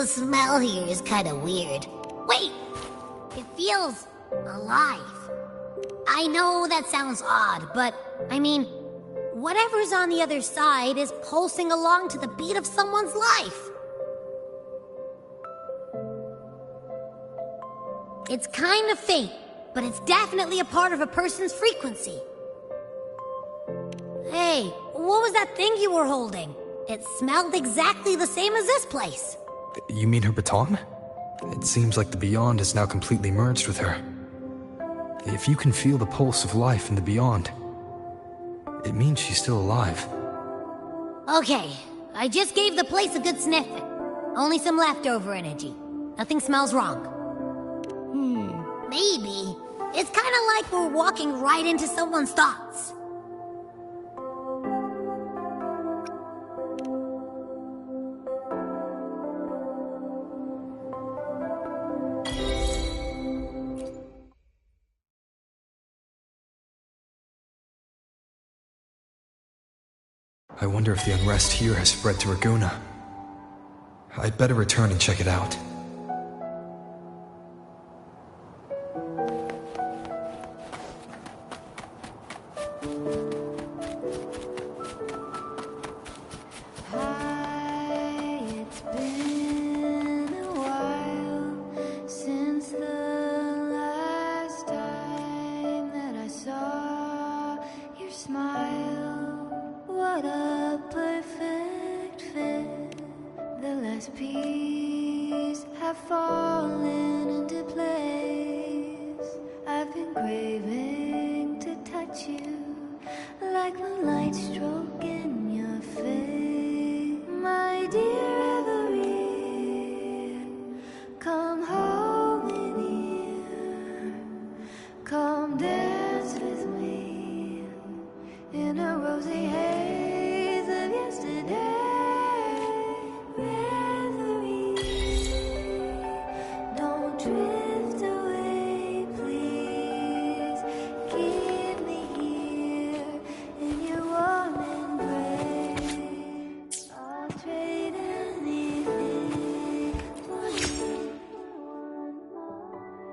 smell here is kinda weird. Wait! It feels alive. I know that sounds odd, but I mean, whatever's on the other side is pulsing along to the beat of someone's life. It's kind of faint, but it's definitely a part of a person's frequency. Hey, what was that thing you were holding? It smelled exactly the same as this place. You mean her baton? It seems like the beyond is now completely merged with her. If you can feel the pulse of life in the beyond, it means she's still alive. Okay, I just gave the place a good sniff. Only some leftover energy. Nothing smells wrong. Maybe. It's kinda like we're walking right into someone's thoughts. I wonder if the unrest here has spread to Raguna. I'd better return and check it out. Peace have fallen into place. I've been craving to touch you, like moonlight stroking your face. My dear Every, come hold me near, come dance with me in a rosy haze of yesterday. Drift away, please. Keep me here in your warm embrace. I'll trade anything for you one more day.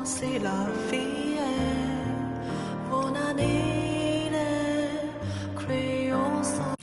C'est la vie, buon année, crayon sans.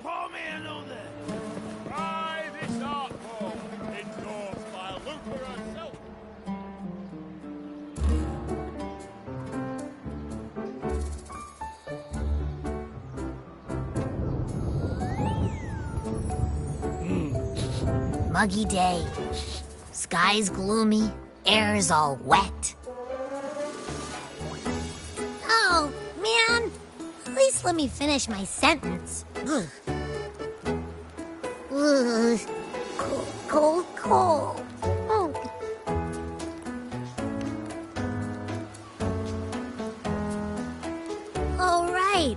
Pour me another! Try this art form, endorsed by Luca herself. Muggy day. Sky's gloomy, air's all wet. Oh, man! At least let me finish my sentence. Ugh. Ugh. Cold, cold, cold. Oh. All right.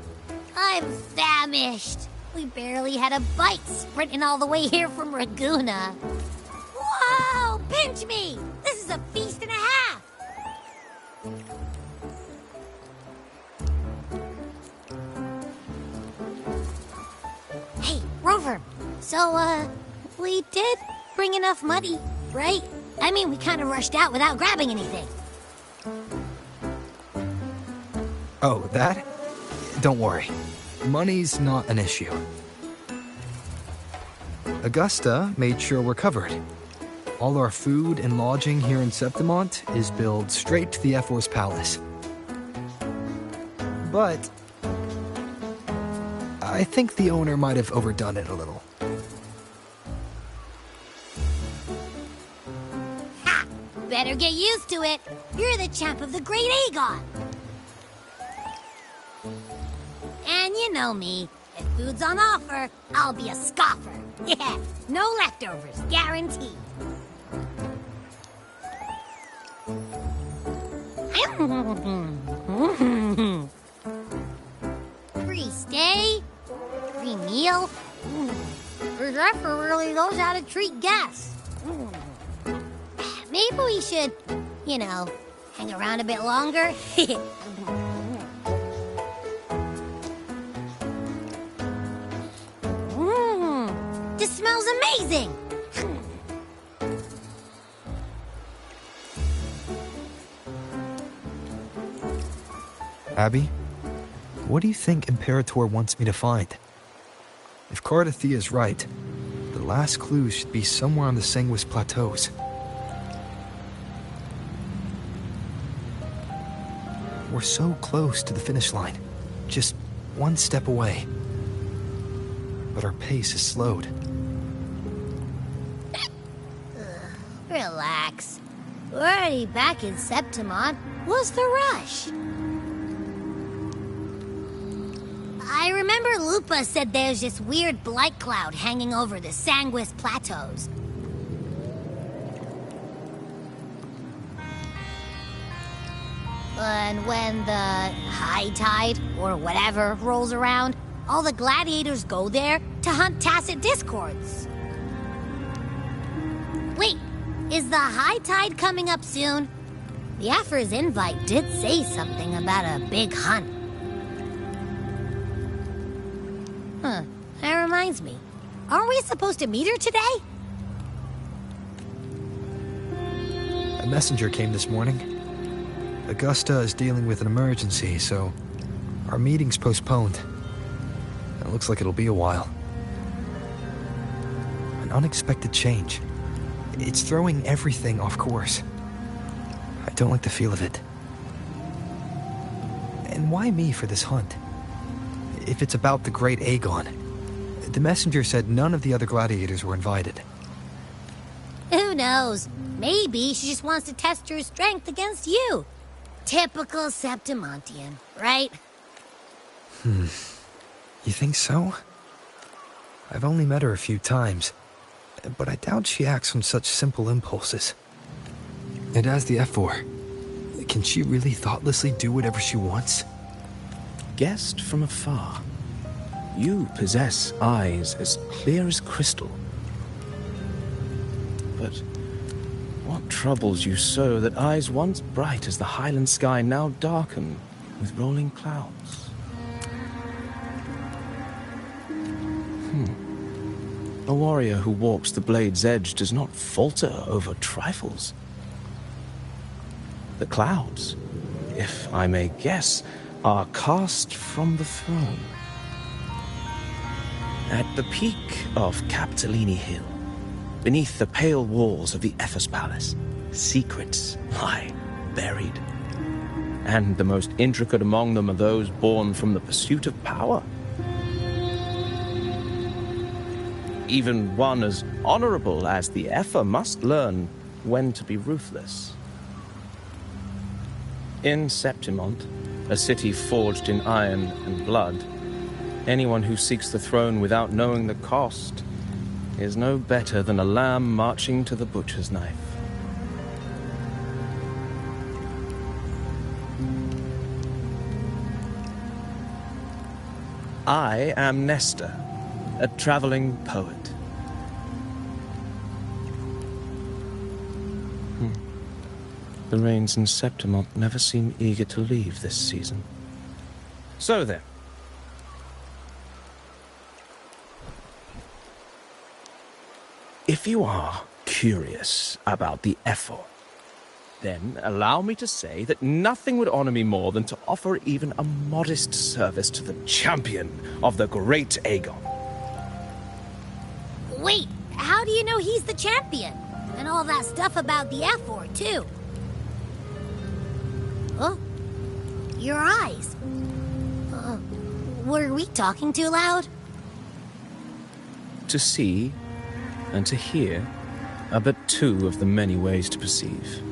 I'm famished. We barely had a bite sprinting all the way here from Raguna. Whoa! Pinch me! This is a feast and a half! Hey, Rover. So, we did bring enough money, right? I mean, we kind of rushed out without grabbing anything. Oh, that? Don't worry. Money's not an issue. Augusta made sure we're covered. All our food and lodging here in Septimont is billed straight to the Ephor's palace. But I think the owner might have overdone it a little. Ha! Better get used to it. You're the champ of the Great Aegon. And you know me. If food's on offer, I'll be a scoffer. Yeah, no leftovers, guaranteed. Free stay, free meal. The Zephyr really knows how to treat guests. Maybe we should, you know, hang around a bit longer. This smells amazing! Abby, what do you think Imperator wants me to find? If Cardathia is right, the last clue should be somewhere on the Sanguis Plateaus. We're so close to the finish line, just one step away. But our pace is slowed. Relax. We're already back in Septimont. What's the rush? I remember Lupa said there's this weird blight cloud hanging over the Sanguis Plateaus. And when the high tide, or whatever, rolls around, all the gladiators go there to hunt tacit discords. Wait, is the high tide coming up soon? The Aphor's invite did say something about a big hunt. Huh, that reminds me. Aren't we supposed to meet her today? A messenger came this morning. Augusta is dealing with an emergency, so our meeting's postponed. It looks like it'll be a while. And unexpected change. It's throwing everything off course. I don't like the feel of it. And why me for this hunt? If it's about the great Aegon, the messenger said none of the other gladiators were invited. Who knows? Maybe she just wants to test her strength against you. Typical Septimontian, right? You think so? I've only met her a few times, but I doubt she acts on such simple impulses. And as the F4, can she really thoughtlessly do whatever she wants? Guessed from afar, you possess eyes as clear as crystal. But what troubles you so that eyes once bright as the highland sky now darken with rolling clouds? A warrior who walks the blade's edge does not falter over trifles. The clouds, if I may guess, are cast from the throne. At the peak of Capitolini Hill, beneath the pale walls of the Ephes Palace, secrets lie buried. And the most intricate among them are those born from the pursuit of power. Even one as honorable as the Epher must learn when to be ruthless. In Septimont, a city forged in iron and blood, anyone who seeks the throne without knowing the cost is no better than a lamb marching to the butcher's knife. I am Nestor, a traveling poet. The rains in Septimont never seem eager to leave this season. So then, if you are curious about the effort, then allow me to say that nothing would honor me more than to offer even a modest service to the champion of the great Aegon. Wait, how do you know he's the champion? And all that stuff about the F4, too. Oh, your eyes. Were we talking too loud? To see and to hear are but two of the many ways to perceive.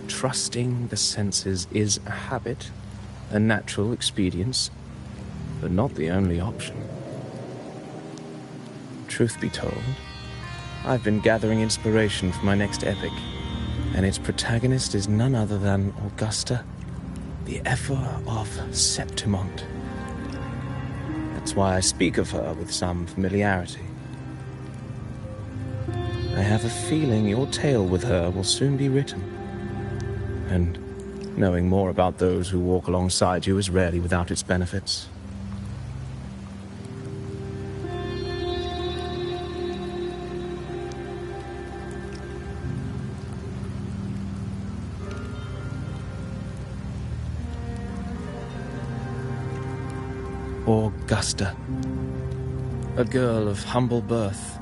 Trusting the senses is a habit, a natural expedience, but not the only option. Truth be told, I've been gathering inspiration for my next epic, and its protagonist is none other than Augusta, the Epher of Septimont. That's why I speak of her with some familiarity. I have a feeling your tale with her will soon be written, and knowing more about those who walk alongside you is rarely without its benefits. Augusta, a girl of humble birth,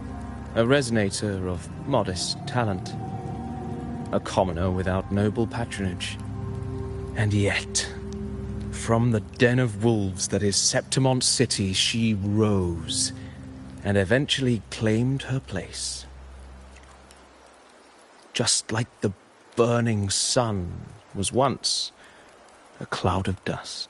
a resonator of modest talent, a commoner without noble patronage. And yet, from the den of wolves that is Septimont City, she rose and eventually claimed her place. Just like the burning sun was once a cloud of dust.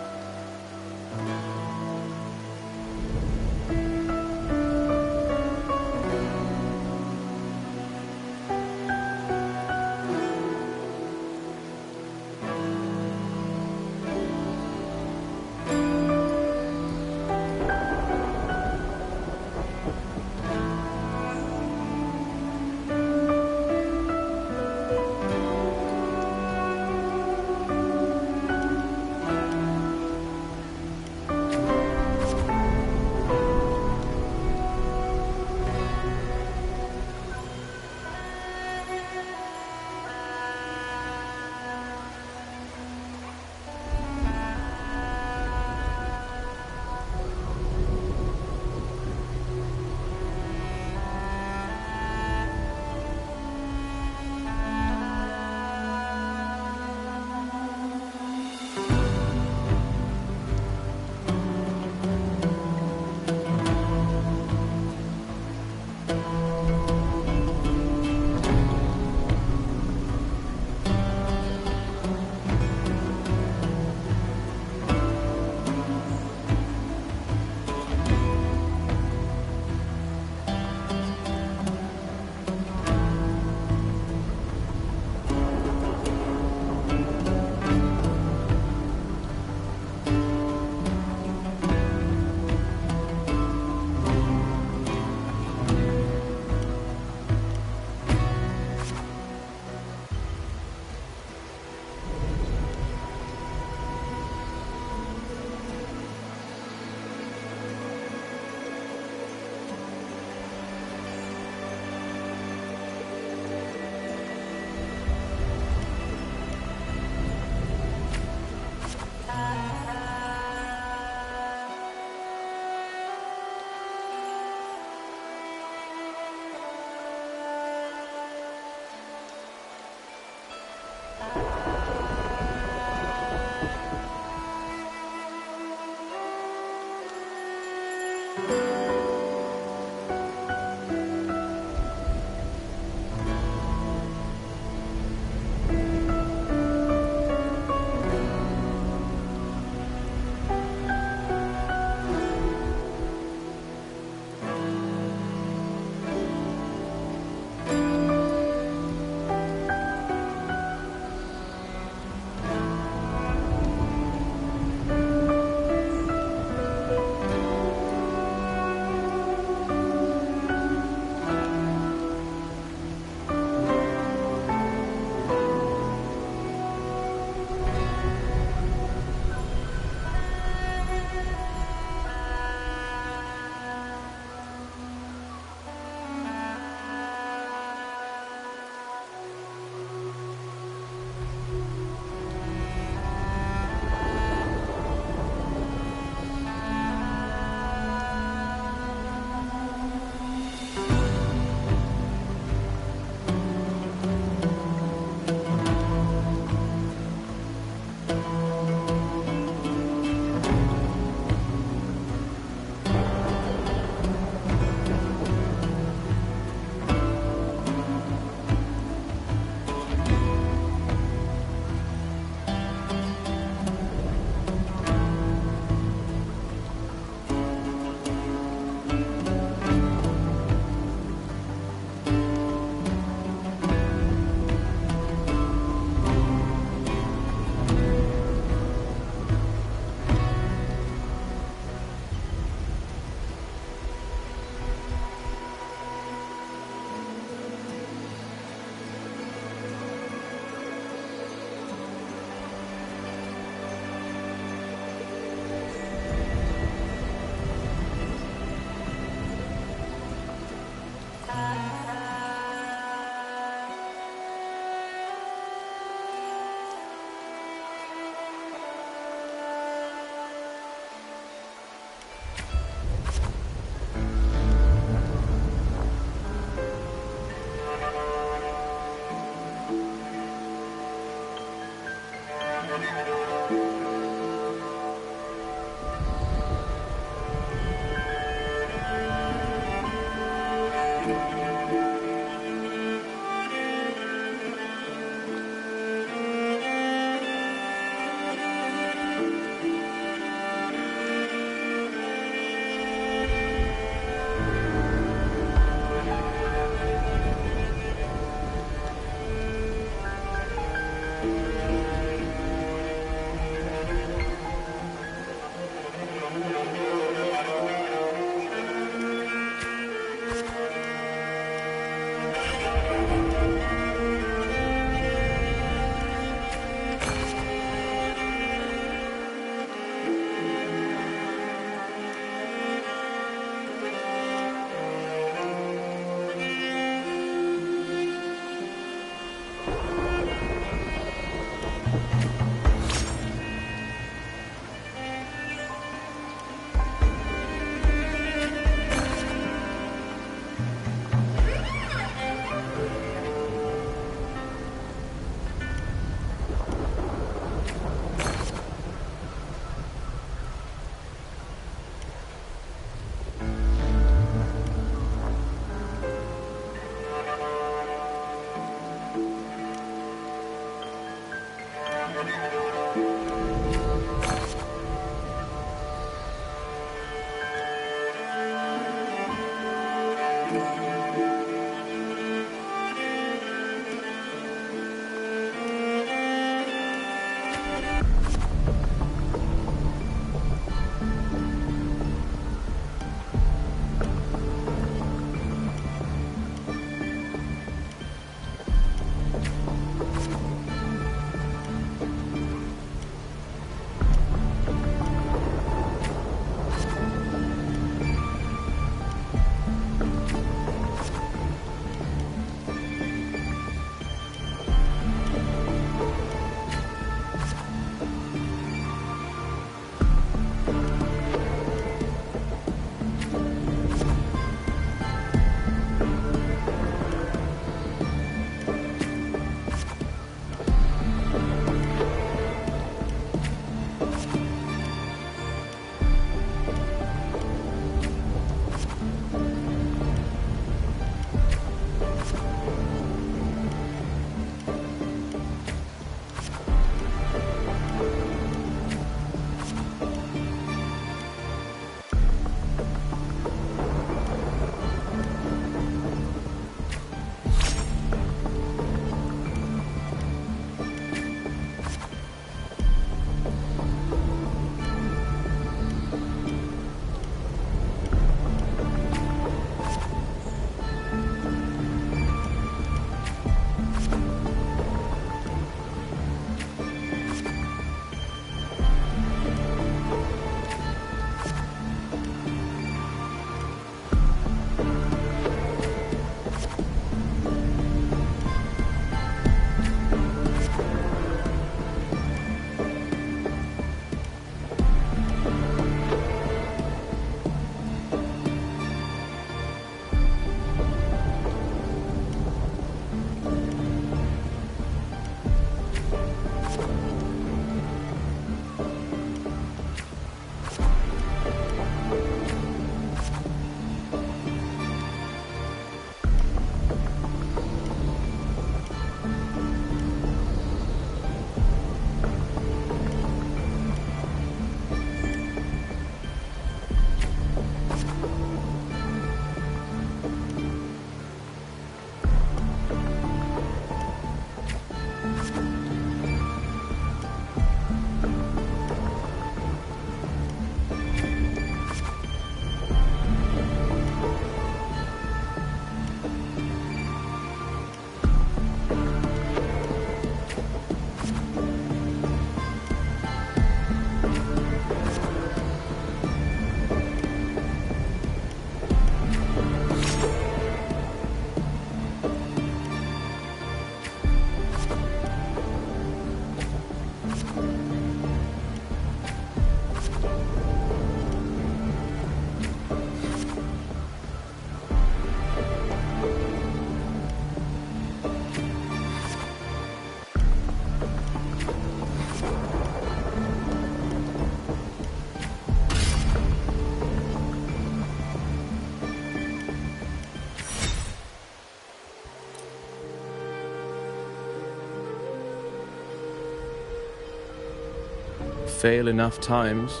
Fail enough times,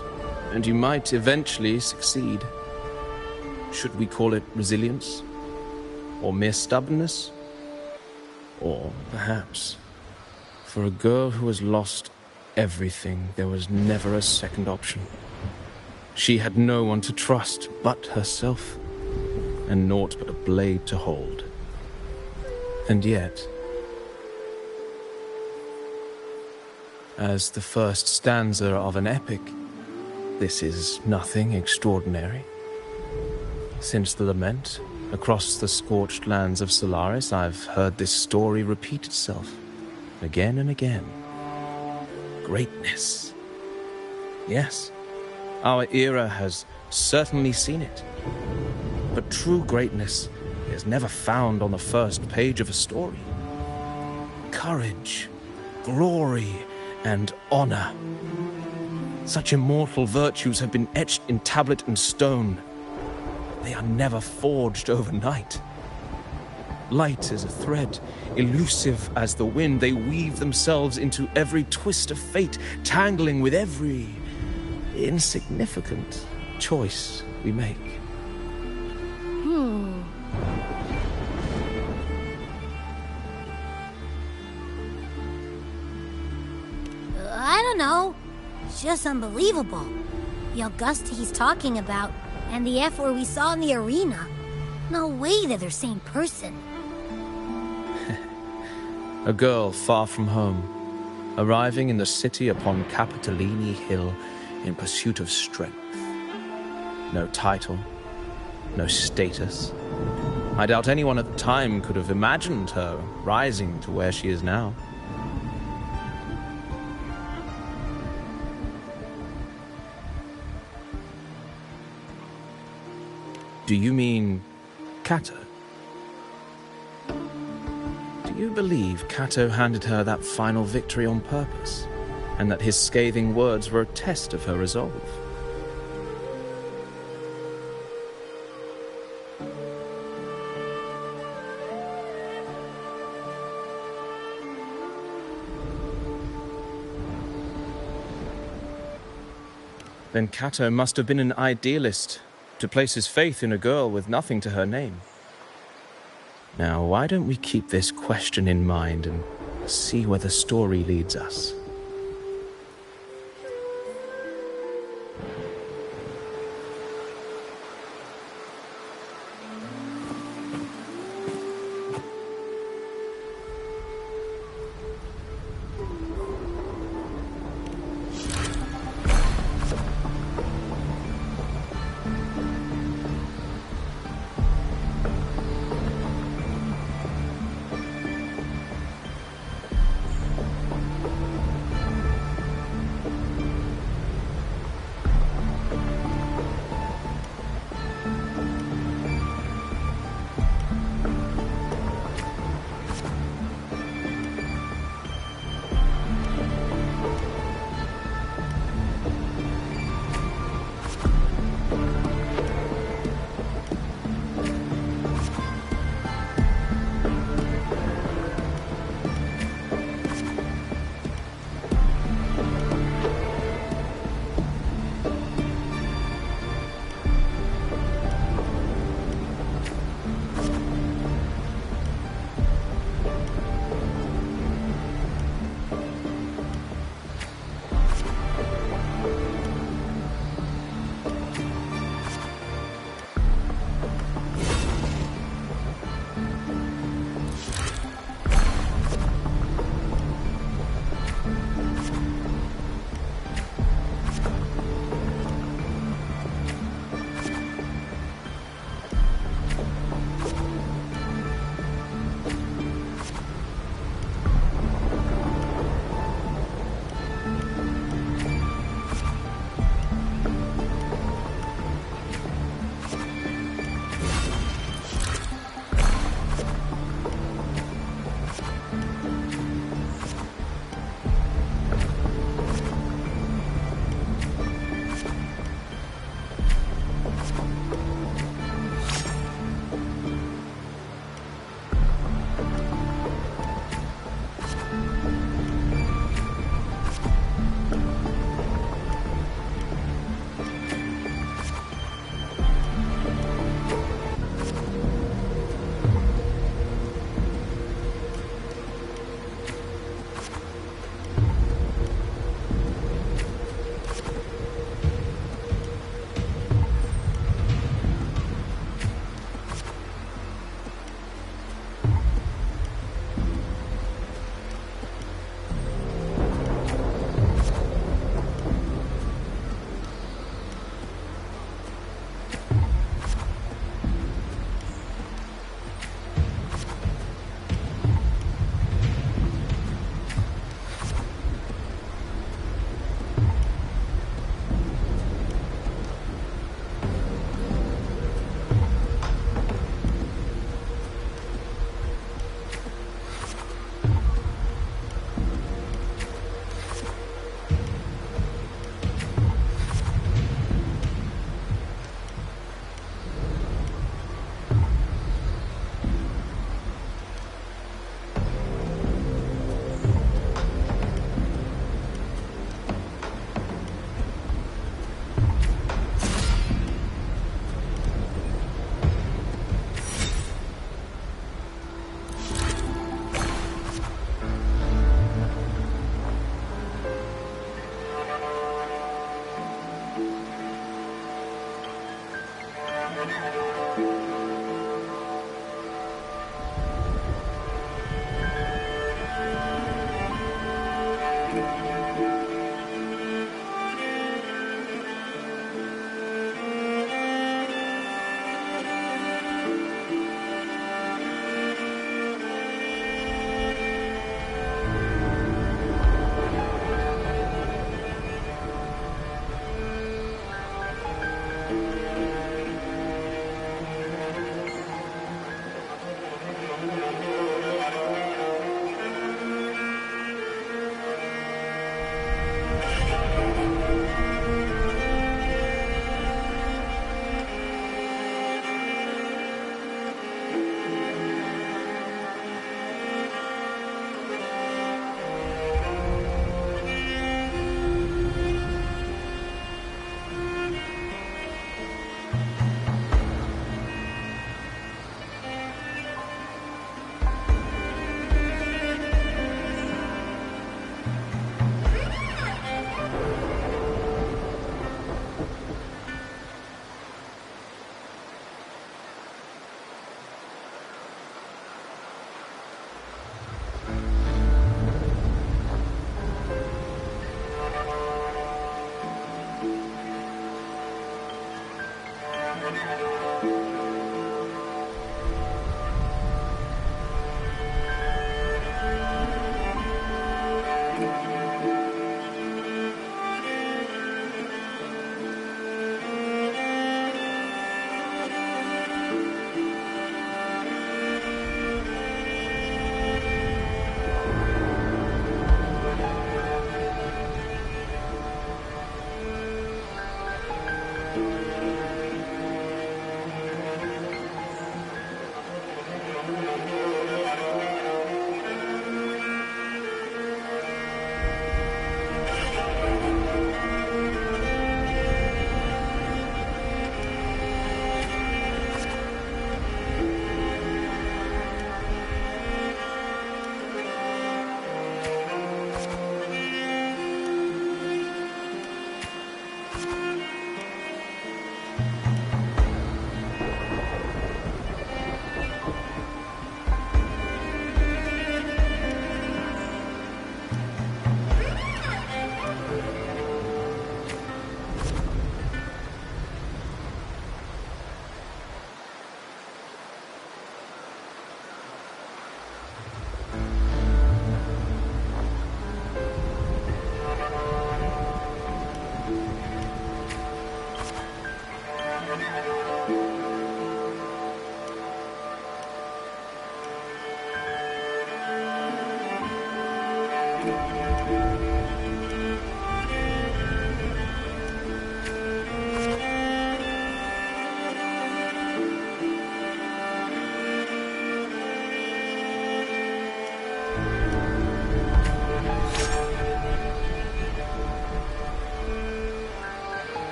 and you might eventually succeed. Should we call it resilience? Or mere stubbornness? Or perhaps, for a girl who has lost everything, there was never a second option. She had no one to trust but herself, and naught but a blade to hold. And yet, as the first stanza of an epic, this is nothing extraordinary. Since the lament, across the scorched lands of Solaris, I've heard this story repeat itself, again and again. Greatness. Yes, our era has certainly seen it. But true greatness is never found on the first page of a story. Courage, glory, and honor. Such immortal virtues have been etched in tablet and stone. They are never forged overnight. Light as a thread, elusive as the wind, they weave themselves into every twist of fate, tangling with every insignificant choice we make. I don't know. It's just unbelievable. The Augusta he's talking about, and the F where we saw in the arena. No way they're the same person. A girl far from home, arriving in the city upon Capitolini Hill in pursuit of strength. No title, no status. I doubt anyone at the time could have imagined her rising to where she is now. Do you mean Kato? Do you believe Kato handed her that final victory on purpose, and that his scathing words were a test of her resolve? Then Kato must have been an idealist, to place his faith in a girl with nothing to her name. Now, why don't we keep this question in mind and see where the story leads us?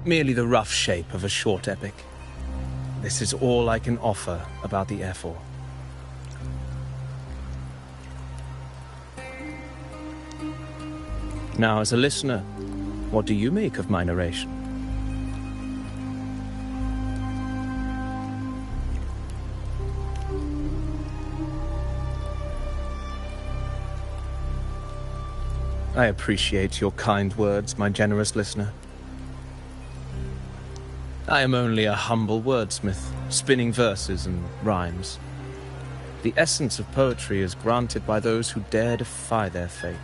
merely the rough shape of a short epic. This is all I can offer about the Ephor. Now, as a listener, what do you make of my narration? I appreciate your kind words, my generous listener. I am only a humble wordsmith, spinning verses and rhymes. The essence of poetry is granted by those who dare defy their fate.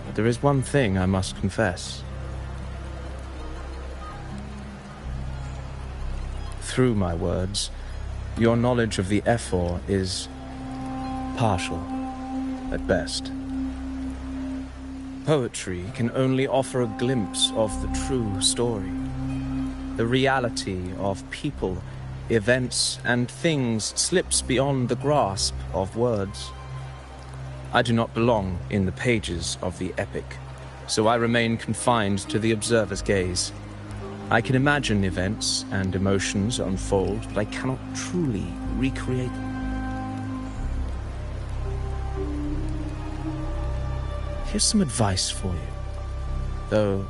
But there is one thing I must confess. Through my words, your knowledge of the Ephor is partial, at best. Poetry can only offer a glimpse of the true story, the reality of people, events, and things slips beyond the grasp of words. I do not belong in the pages of the epic, so I remain confined to the observer's gaze. I can imagine events and emotions unfold, but I cannot truly recreate them. Here's some advice for you, though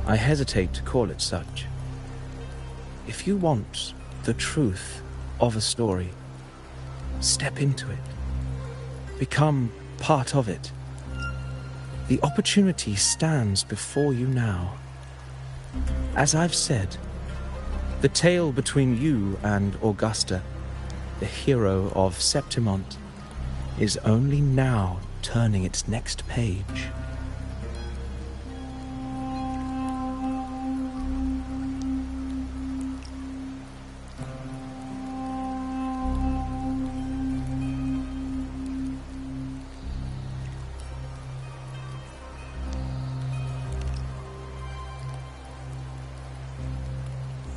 I hesitate to call it such. If you want the truth of a story, step into it. Become part of it. The opportunity stands before you now. As I've said, the tale between you and Augusta, the hero of Septimont, is only now turning its next page.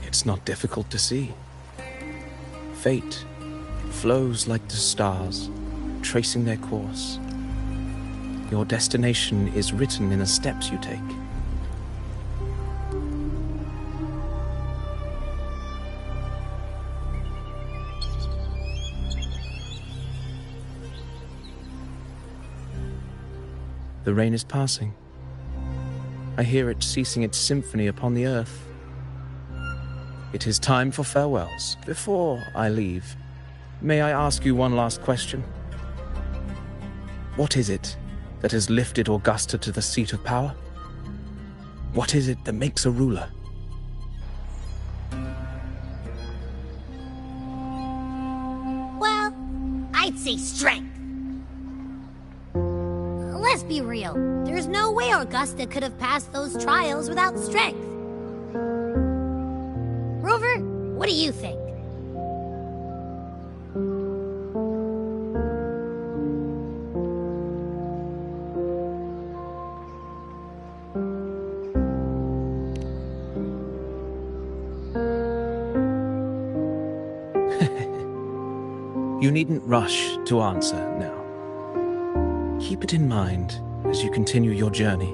It's not difficult to see. Fate flows like the stars, tracing their course. Your destination is written in the steps you take. The rain is passing. I hear it ceasing its symphony upon the earth. It is time for farewells. Before I leave, may I ask you one last question? What is it that has lifted Augusta to the seat of power? What is it that makes a ruler? Well, I'd say strength. Let's be real. There's no way Augusta could have passed those trials without strength. Rover, what do you think? You needn't rush to answer now. Keep it in mind as you continue your journey.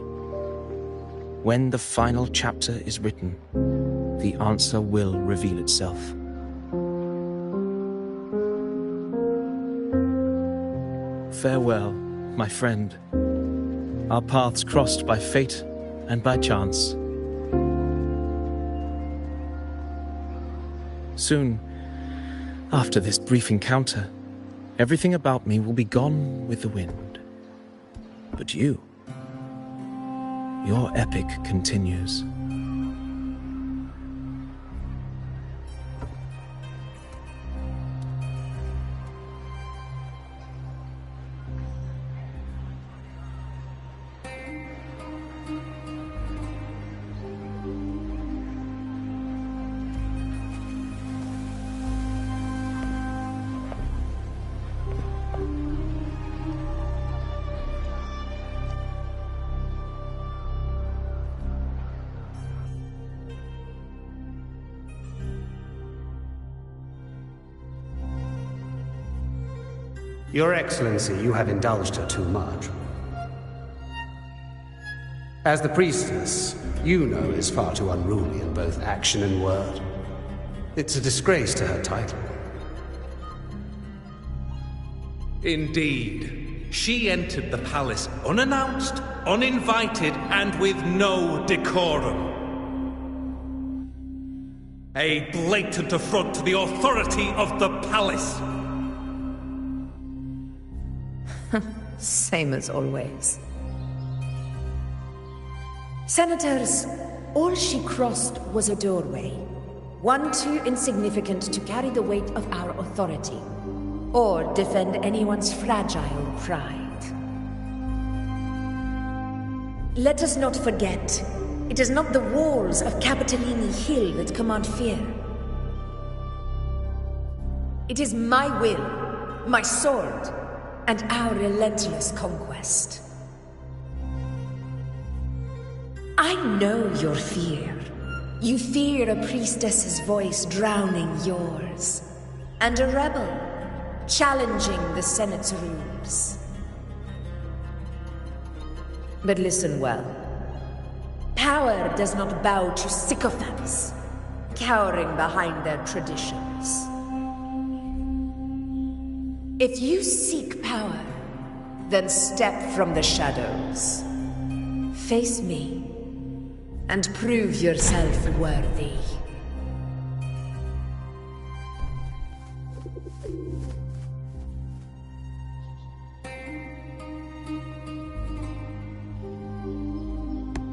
When the final chapter is written, the answer will reveal itself. Farewell, my friend. Our paths crossed by fate and by chance. Soon, after this brief encounter, everything about me will be gone with the wind. But you, your epic continues. Your Excellency, you have indulged her too much. As the priestess, Yuno is far too unruly in both action and word. It's a disgrace to her title. Indeed. She entered the palace unannounced, uninvited, and with no decorum. A blatant affront to the authority of the palace. Same as always. Senators, all she crossed was a doorway. One too insignificant to carry the weight of our authority, or defend anyone's fragile pride. Let us not forget, it is not the walls of Capitolini Hill that command fear. It is my will, my sword, and our relentless conquest. I know your fear. You fear a priestess's voice drowning yours, and a rebel challenging the Senate's rules. But listen well. Power does not bow to sycophants, cowering behind their traditions. If you seek power, then step from the shadows. Face me, and prove yourself worthy.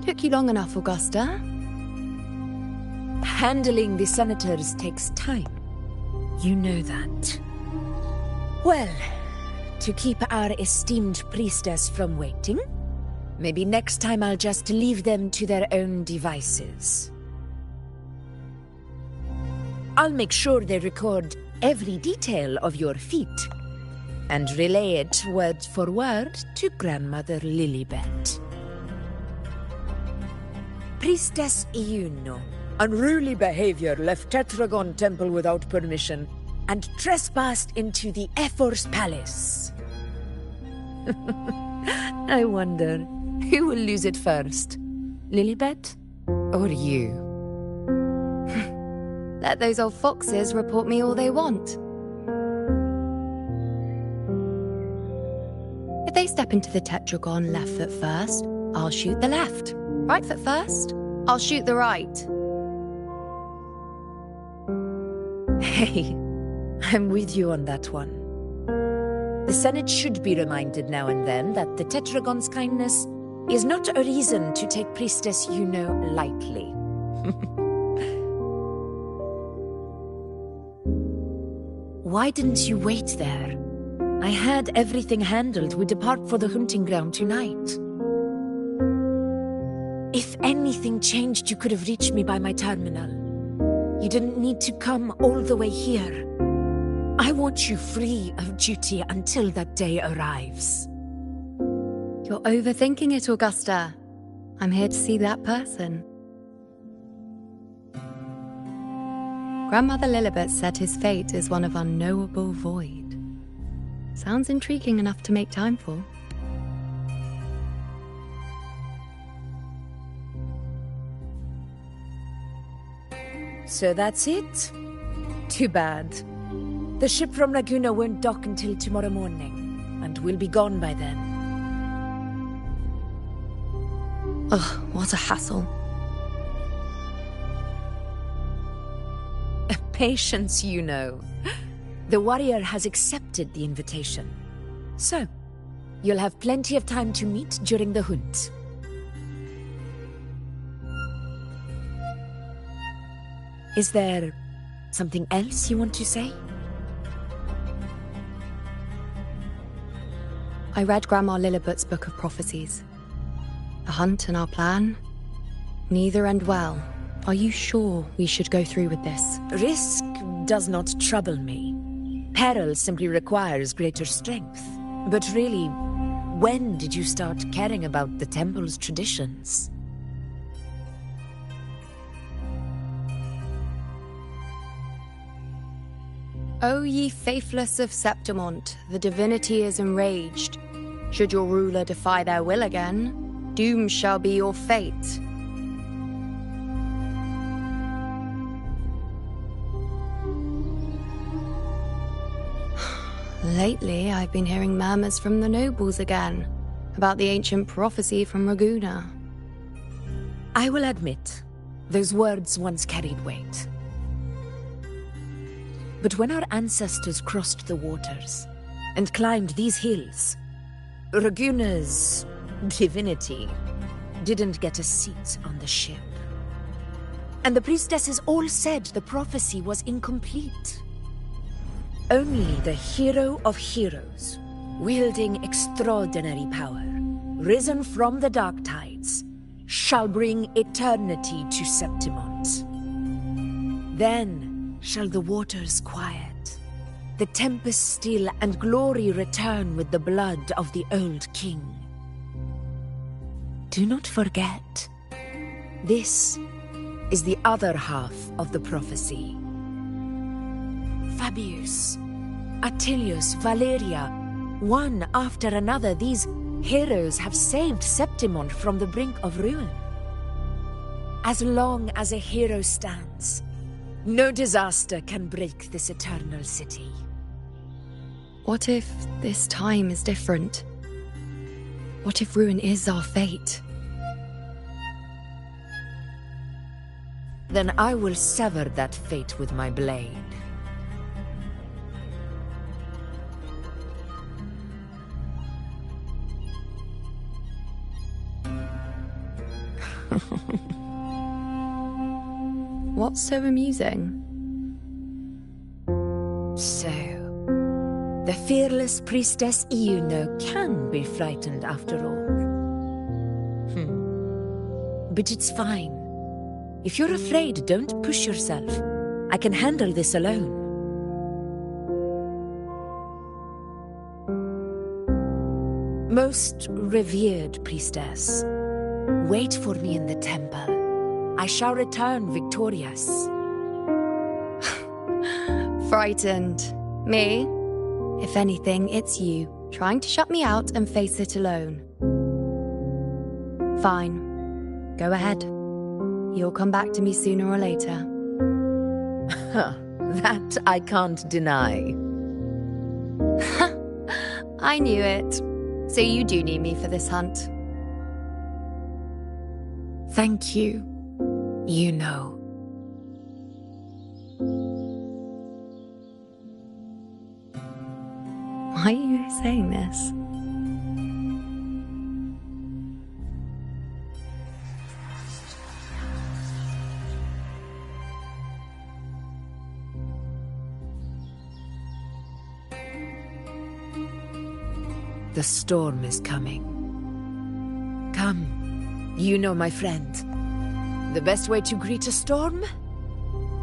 Took you long enough, Augusta. Handling the senators takes time. You know that. Well, to keep our esteemed priestess from waiting, maybe next time I'll just leave them to their own devices. I'll make sure they record every detail of your feat, and relay it word for word to Grandmother Lilibet. Priestess Iuno. Unruly behavior, left Tetragon Temple without permission, and trespassed into the Ephor's palace. I wonder, who will lose it first? Lilibet? Or you? Let those old foxes report me all they want. If they step into the tetragon left foot first, I'll shoot the left. Right foot first, I'll shoot the right. Hey, I'm with you on that one. The Senate should be reminded now and then that the Tetragon's kindness is not a reason to take Priestess Yuno lightly. Why didn't you wait there? I had everything handled. We depart for the hunting ground tonight. If anything changed, you could have reached me by my terminal. You didn't need to come all the way here. I want you free of duty until that day arrives. You're overthinking it, Augusta. I'm here to see that person. Grandmother Lilibet said his fate is one of unknowable void. Sounds intriguing enough to make time for. So that's it? Too bad. The ship from Laguna won't dock until tomorrow morning, and we'll be gone by then. Ugh, what a hassle. Patience, you know. The warrior has accepted the invitation. So, you'll have plenty of time to meet during the hunt. Is there something else you want to say? I read Grandma Lilibet's Book of Prophecies. The hunt and our plan, neither end well. Are you sure we should go through with this? Risk does not trouble me. Peril simply requires greater strength. But really, when did you start caring about the temple's traditions? O ye faithless of Septimont, the divinity is enraged. Should your ruler defy their will again, Doom shall be your fate. Lately, I've been hearing murmurs from the nobles again about the ancient prophecy from Raguna. I will admit, those words once carried weight. But when our ancestors crossed the waters and climbed these hills, Raguna's divinity didn't get a seat on the ship. And the priestesses all said the prophecy was incomplete. Only the hero of heroes, wielding extraordinary power, risen from the dark tides, shall bring eternity to Septimont. Then shall the waters quiet, the tempest still, and glory return with the blood of the old king. Do not forget, this is the other half of the prophecy. Fabius, Attilius, Valeria, one after another, these heroes have saved Septimont from the brink of ruin. As long as a hero stands, no disaster can break this eternal city. What if this time is different? What if ruin is our fate? Then I will sever that fate with my blade. What's so amusing? So, the fearless priestess Iuno can be frightened after all. But it's fine. If you're afraid, don't push yourself. I can handle this alone. Most revered priestess, wait for me in the temple. I shall return victorious. Frightened. Me? If anything, it's you, trying to shut me out and face it alone. Fine. Go ahead. You'll come back to me sooner or later. That I can't deny. I knew it. So you do need me for this hunt. Thank you. You know. Why are you saying this? The storm is coming. Come, you know my friend. The best way to greet a storm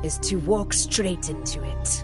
is to walk straight into it.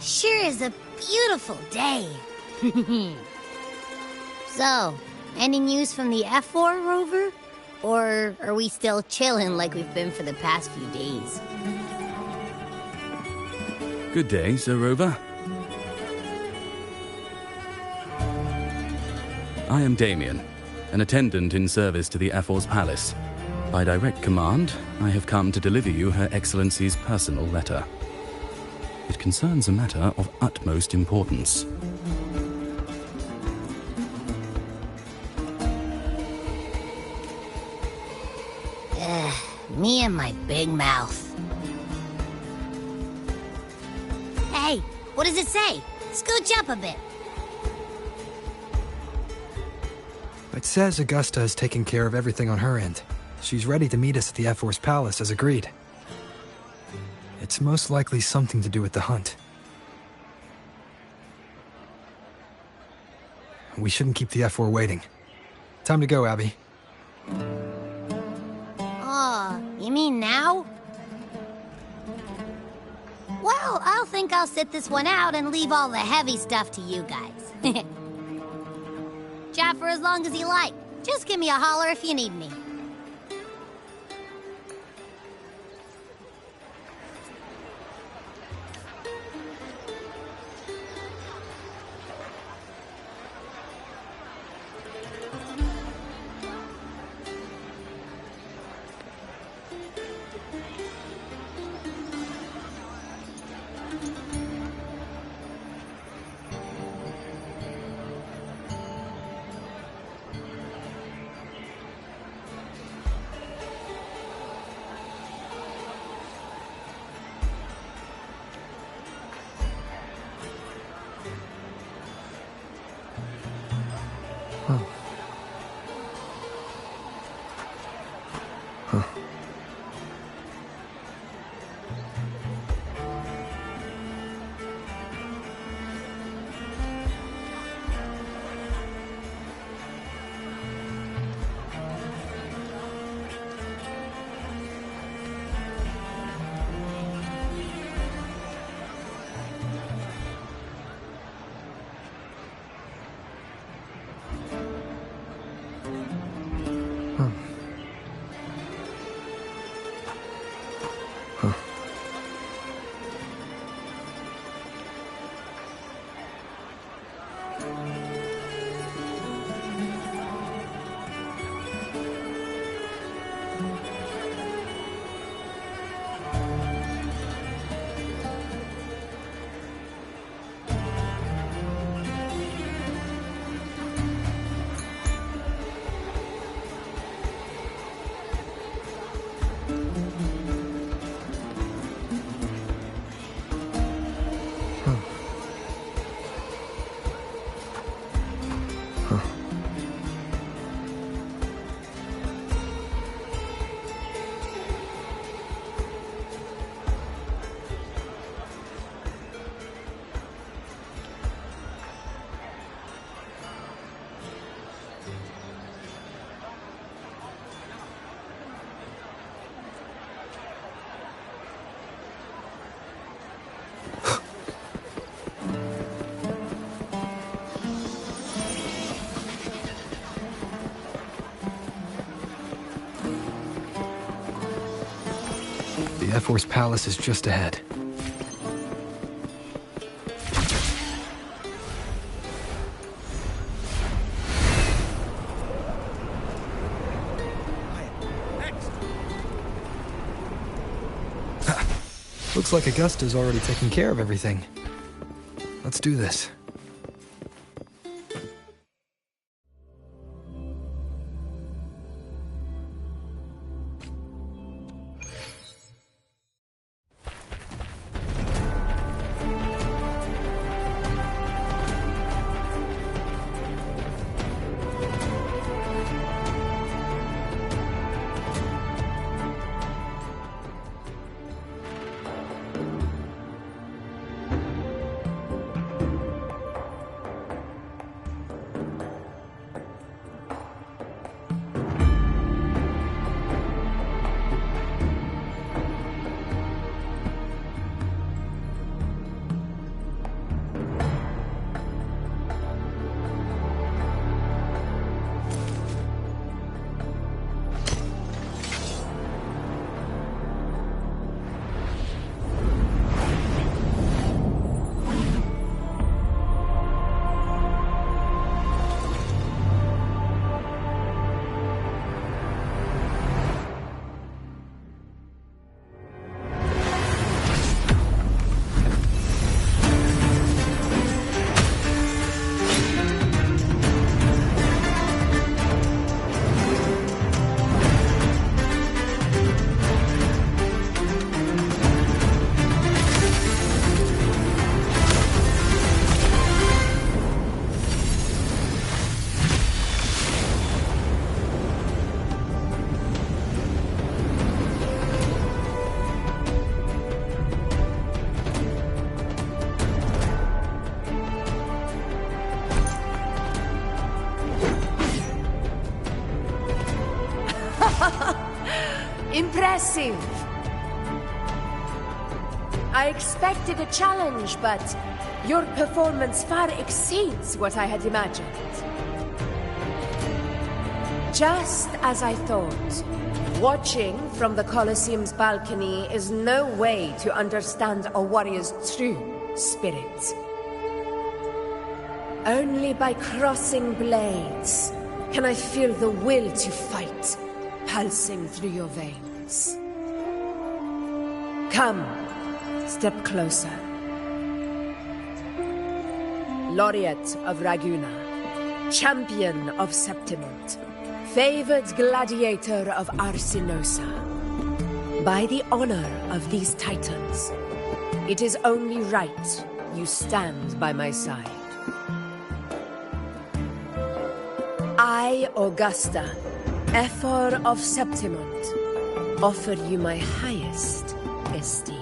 Sure is a beautiful day. So, any news from the F4 rover? Or are we still chilling like we've been for the past few days? Good day, Sir Rover. I am Damien, an attendant in service to the F4's palace. By direct command, I have come to deliver you Her Excellency's personal letter. It concerns a matter of utmost importance. Me and my big mouth. Hey, what does it say? Scooch up a bit. It says Augusta has taken care of everything on her end. She's ready to meet us at the F-Force Palace as agreed. It's most likely something to do with the hunt. We shouldn't keep the F-4 waiting. Time to go, Abby. Oh, you mean now? Well, I'll think I'll sit this one out and leave all the heavy stuff to you guys. Chat for as long as you like. Just give me a holler if you need me. The F-Force Palace is just ahead. Looks like Augusta's already taken care of everything. Let's do this. Impressive! I expected a challenge, but your performance far exceeds what I had imagined. Just as I thought, watching from the Colosseum's balcony is no way to understand a warrior's true spirit. Only by crossing blades can I feel the will to fight pulsing through your veins. Come, step closer. Laureate of Raguna, champion of Septimont, favored gladiator of Arsinosa. By the honor of these titans, it is only right you stand by my side. I, Augusta, Ephor of Septimont, offer you my highest esteem.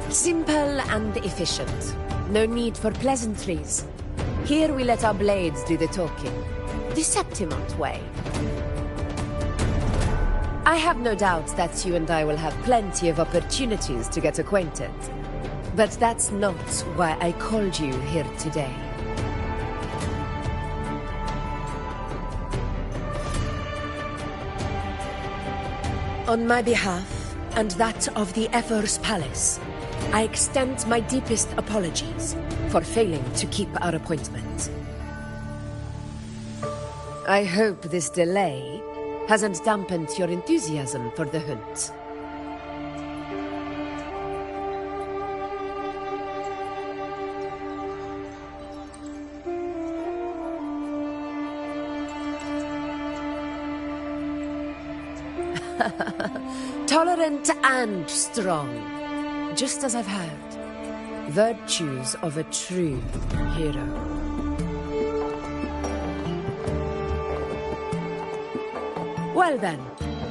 Simple and efficient. No need for pleasantries. Here we let our blades do the talking. The Septimont way. I have no doubt that you and I will have plenty of opportunities to get acquainted. But that's not why I called you here today. On my behalf, and that of the Ephor's Palace, I extend my deepest apologies for failing to keep our appointment. I hope this delay hasn't dampened your enthusiasm for the hunt. Tolerant and strong, just as I've heard. Virtues of a true hero. Well then,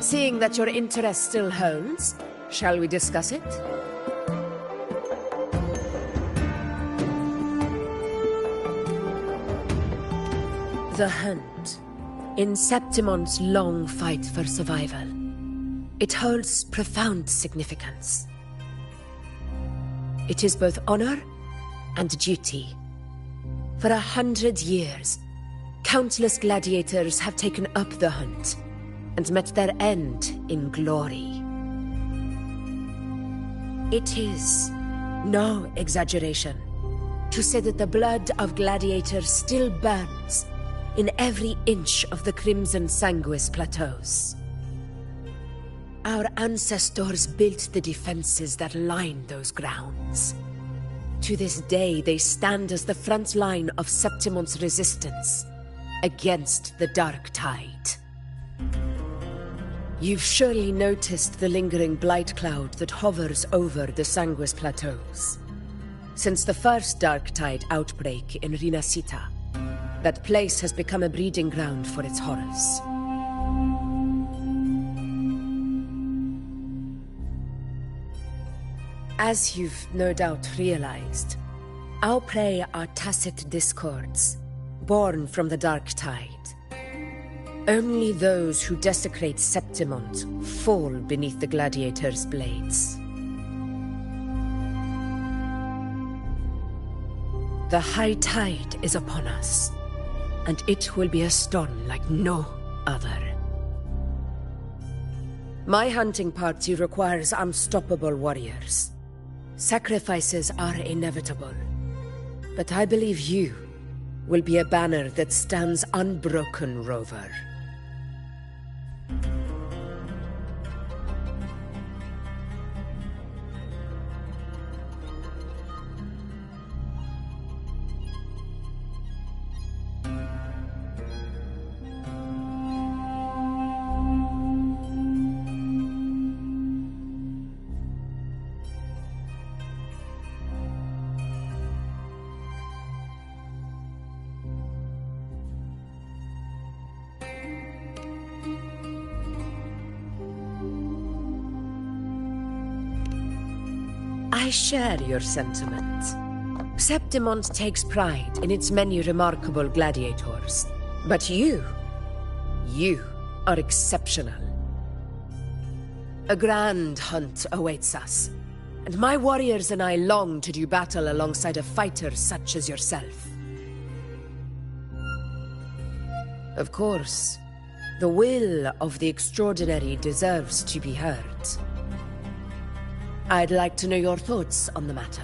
seeing that your interest still holds, shall we discuss it? The hunt. In Septimont's long fight for survival, it holds profound significance. It is both honor and duty. For 100 years, countless gladiators have taken up the hunt and met their end in glory. It is no exaggeration to say that the blood of gladiators still burns in every inch of the Crimson Sanguis plateaus. Our ancestors built the defenses that line those grounds. To this day, they stand as the front line of Septimont's resistance against the Dark Tide. You've surely noticed the lingering blight cloud that hovers over the Sanguis plateaus. Since the first Dark Tide outbreak in Rinasita, that place has become a breeding ground for its horrors. As you've no doubt realized, our prey are tacit discords, born from the Dark Tide. Only those who desecrate Septimont fall beneath the gladiators' blades. The high tide is upon us, and it will be a storm like no other. My hunting party requires unstoppable warriors. Sacrifices are inevitable, but I believe you will be a banner that stands unbroken, Rover. I share your sentiment. Septimont takes pride in its many remarkable gladiators. But you are exceptional. A grand hunt awaits us, and my warriors and I long to do battle alongside a fighter such as yourself. Of course, the will of the extraordinary deserves to be heard. I'd like to know your thoughts on the matter.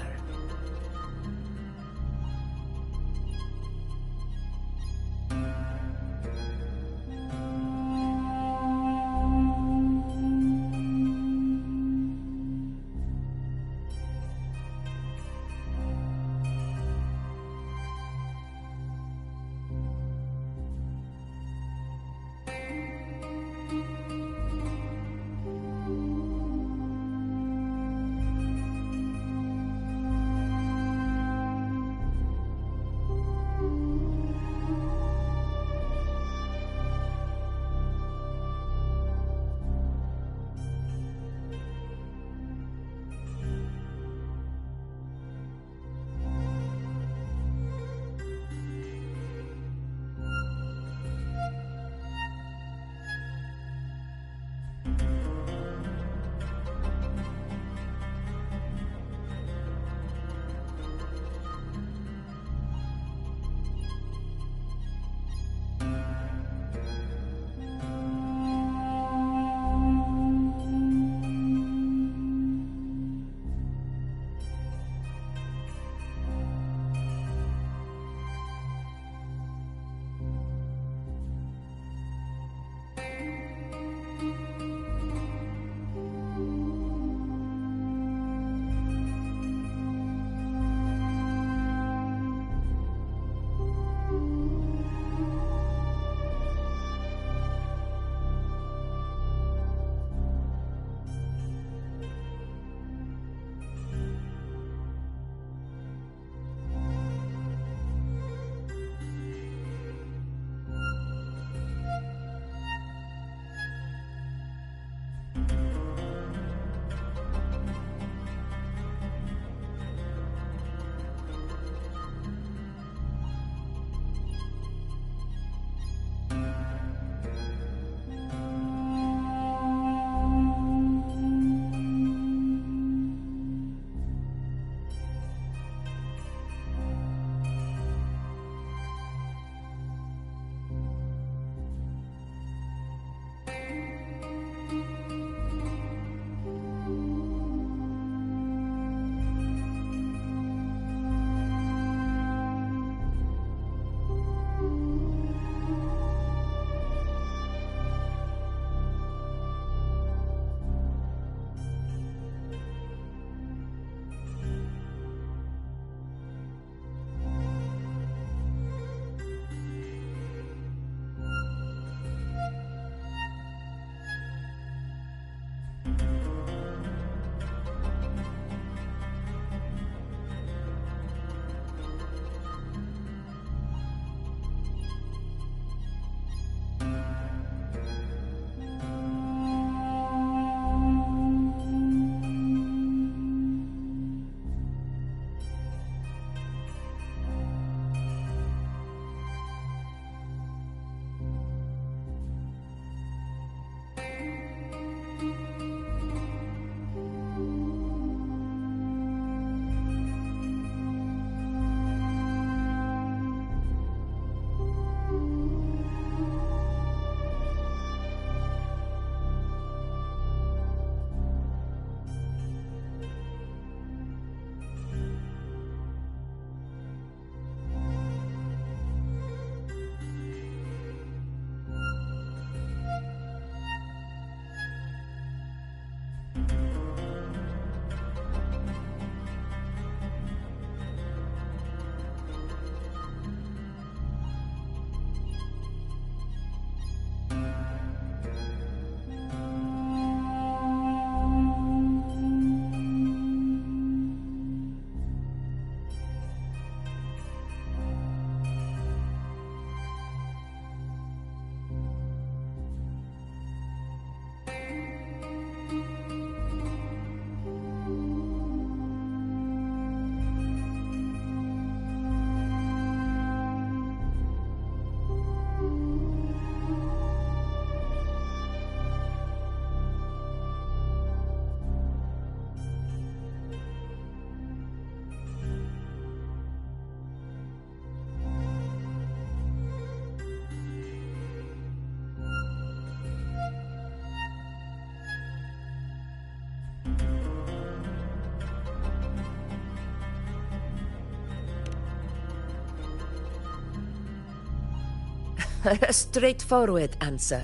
A straightforward answer.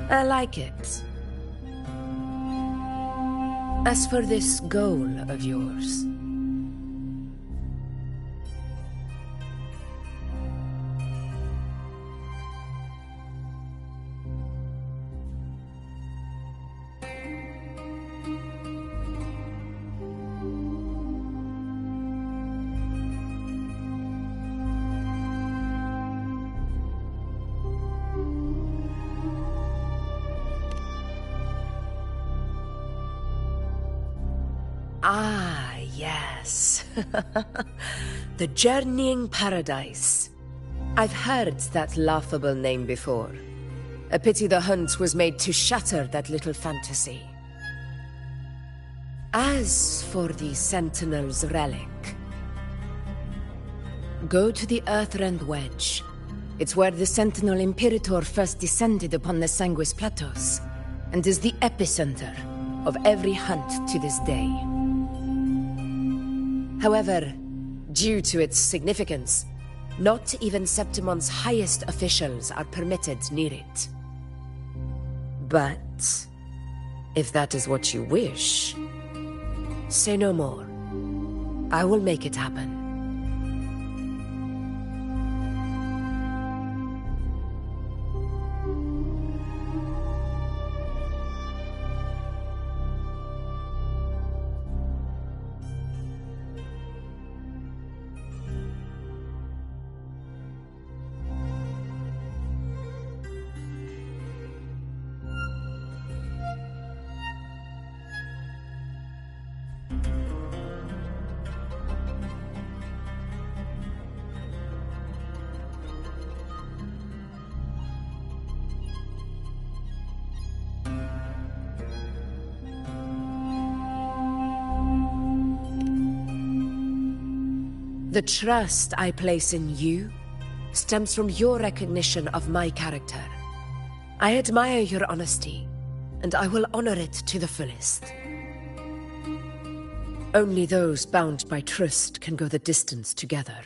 I like it. As for this goal of yours... Ah, yes. The Journeying Paradise. I've heard that laughable name before. A pity the hunt was made to shatter that little fantasy. As for the Sentinel's relic, go to the Earthrend Wedge. It's where the Sentinel Imperator first descended upon the Sanguis Plateaus, and is the epicenter of every hunt to this day. However, due to its significance, not even Septimon's highest officials are permitted near it. But, if that is what you wish, say no more. I will make it happen. The trust I place in you stems from your recognition of my character. I admire your honesty, and I will honor it to the fullest. Only those bound by trust can go the distance together.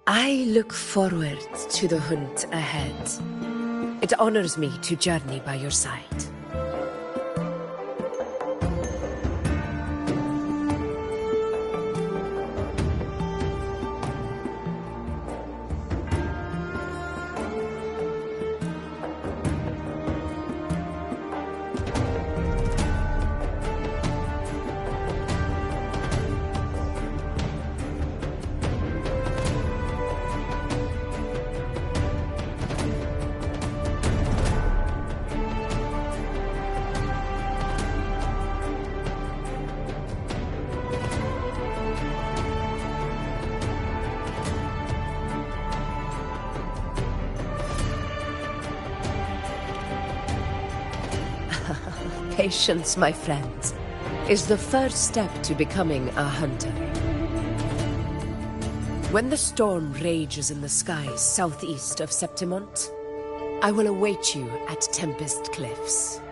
I look forward to the hunt ahead. It honors me to journey by your side. Patience, my friend, is the first step to becoming a hunter. When the storm rages in the skies southeast of Septimont, I will await you at Tempest Cliffs.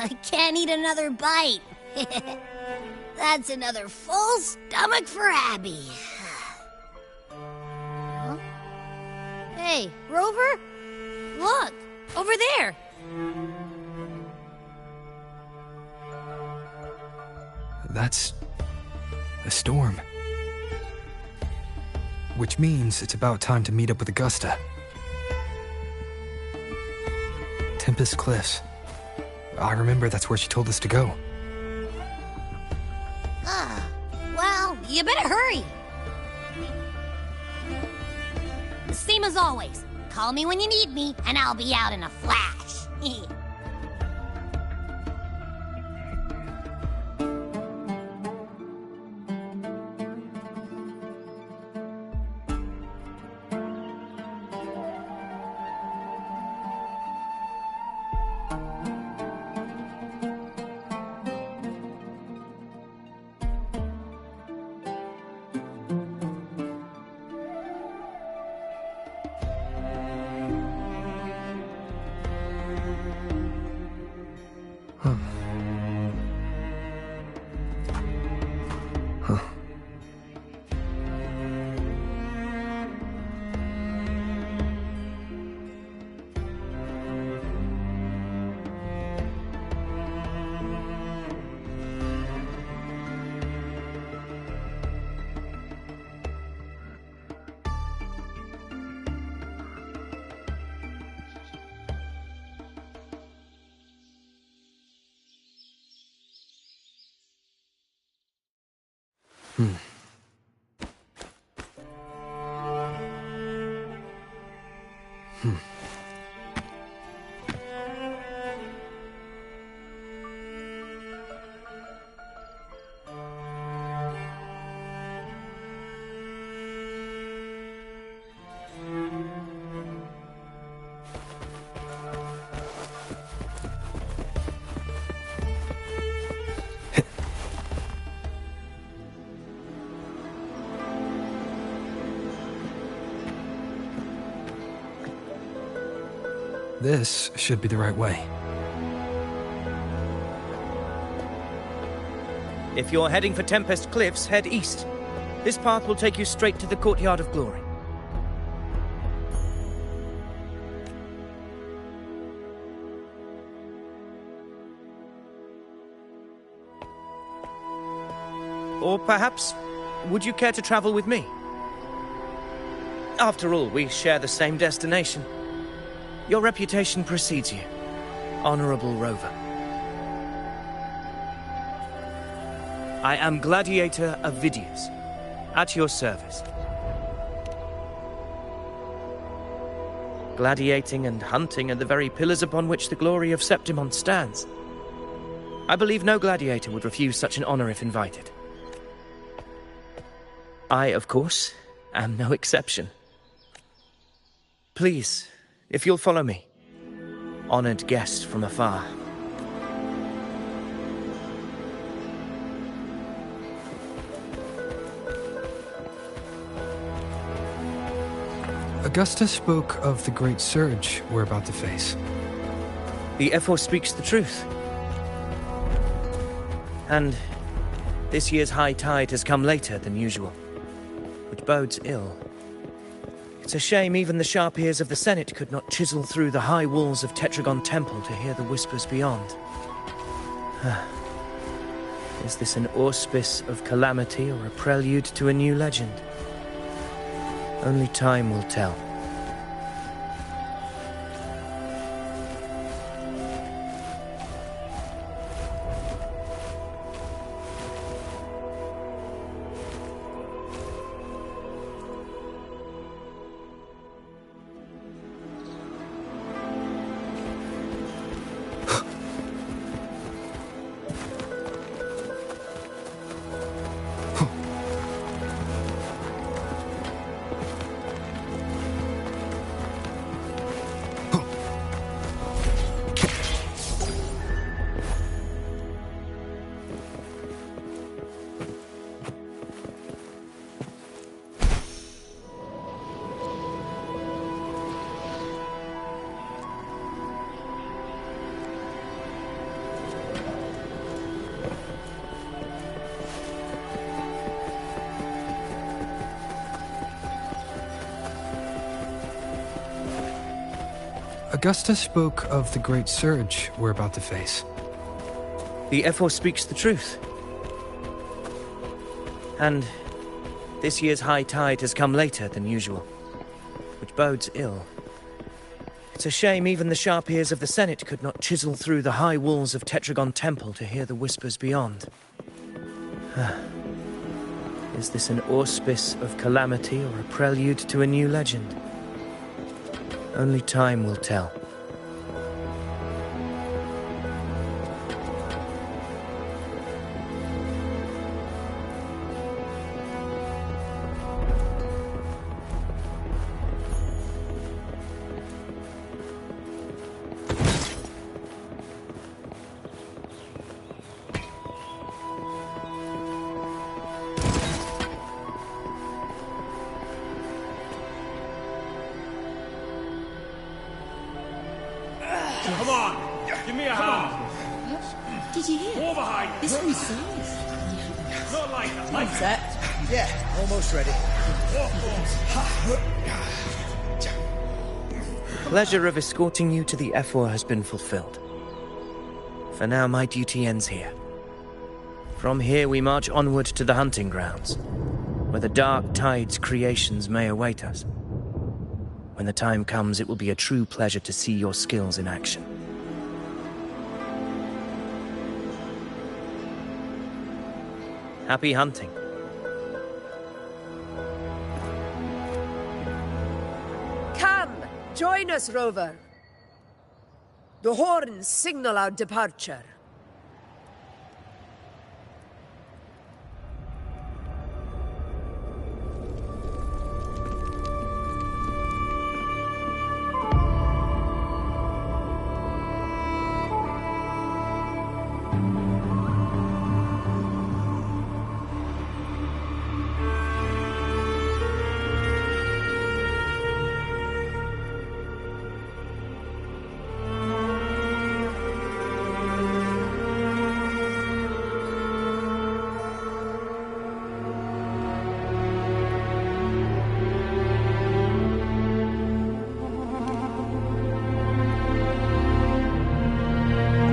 I can't eat another bite. That's another full stomach for Abby. Huh? Hey, Rover? Look, over there. That's a storm. Which means it's about time to meet up with Augusta. Tempest Cliffs. I remember that's where she told us to go. Well, you better hurry. same as always. Call me when you need me, and I'll be out in a flash. This should be the right way. If you're heading for Tempest Cliffs, head east. This path will take you straight to the Courtyard of Glory. Or perhaps, would you care to travel with me? After all, we share the same destination. Your reputation precedes you, Honorable Rover. I am Gladiator Avidius, at your service. Gladiating and hunting are the very pillars upon which the glory of Septimon stands. I believe no gladiator would refuse such an honor if invited. I, of course, am no exception. Please, if you'll follow me, honored guest from afar. Augusta spoke of the great surge we're about to face. The Ephor speaks the truth. And this year's high tide has come later than usual, which bodes ill. It's a shame even the sharp ears of the Senate could not chisel through the high walls of Tetragon Temple to hear the whispers beyond. Is this an auspice of calamity or a prelude to a new legend? Only time will tell. Augusta spoke of the great surge we're about to face. The Ephor speaks the truth. And this year's high tide has come later than usual, which bodes ill. It's a shame even the sharp ears of the Senate could not chisel through the high walls of Tetragon Temple to hear the whispers beyond. Is this an auspice of calamity or a prelude to a new legend? Only time will tell. Come on! Give me a hand! Did you hear? War behind! This one's serious. Not like that! I'm set. Yeah, almost ready. Pleasure of escorting you to the F4 has been fulfilled. For now, my duty ends here. From here, we march onward to the hunting grounds, where the Dark Tide's creations may await us. When the time comes, it will be a true pleasure to see your skills in action. Happy hunting. Come, join us, Rover. The horns signal our departure.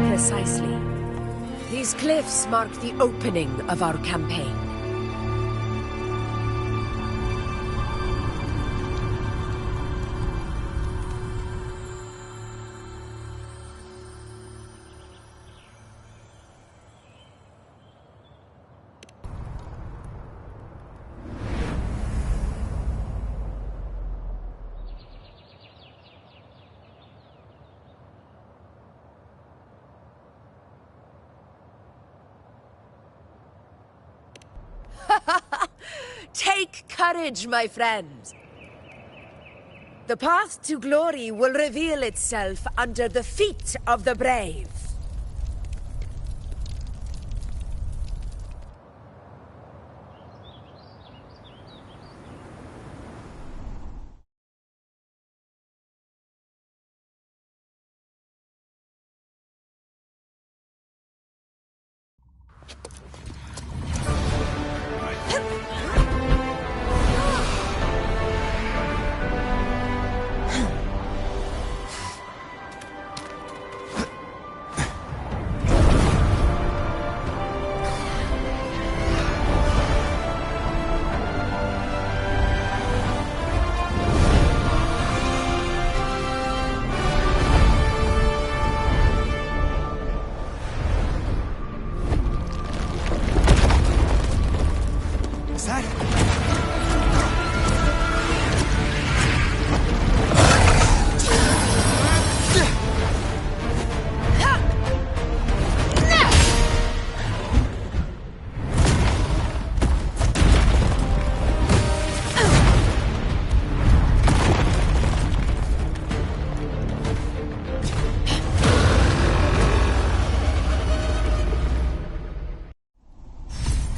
Precisely. These cliffs mark the opening of our campaign. Take courage, my friends. The path to glory will reveal itself under the feet of the brave.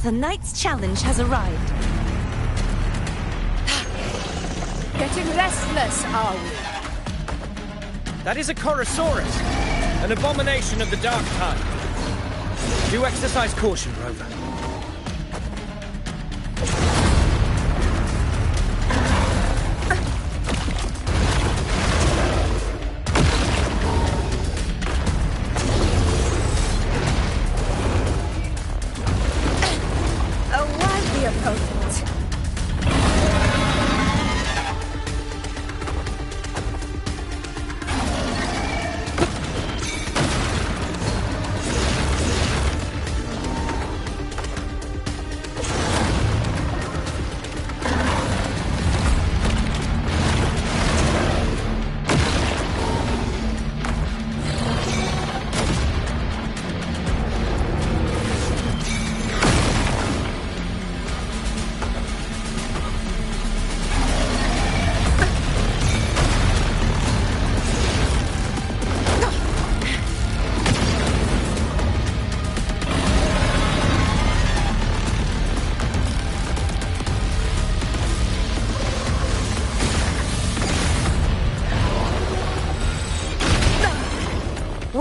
The knight's challenge has arrived. Getting restless, are we? That is a Chorosaurus, an abomination of the Dark Tide. Do exercise caution, Rover. A worthy opponent.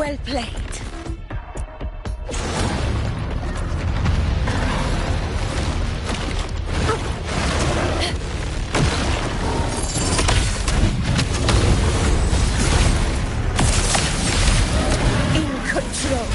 Well played. In control.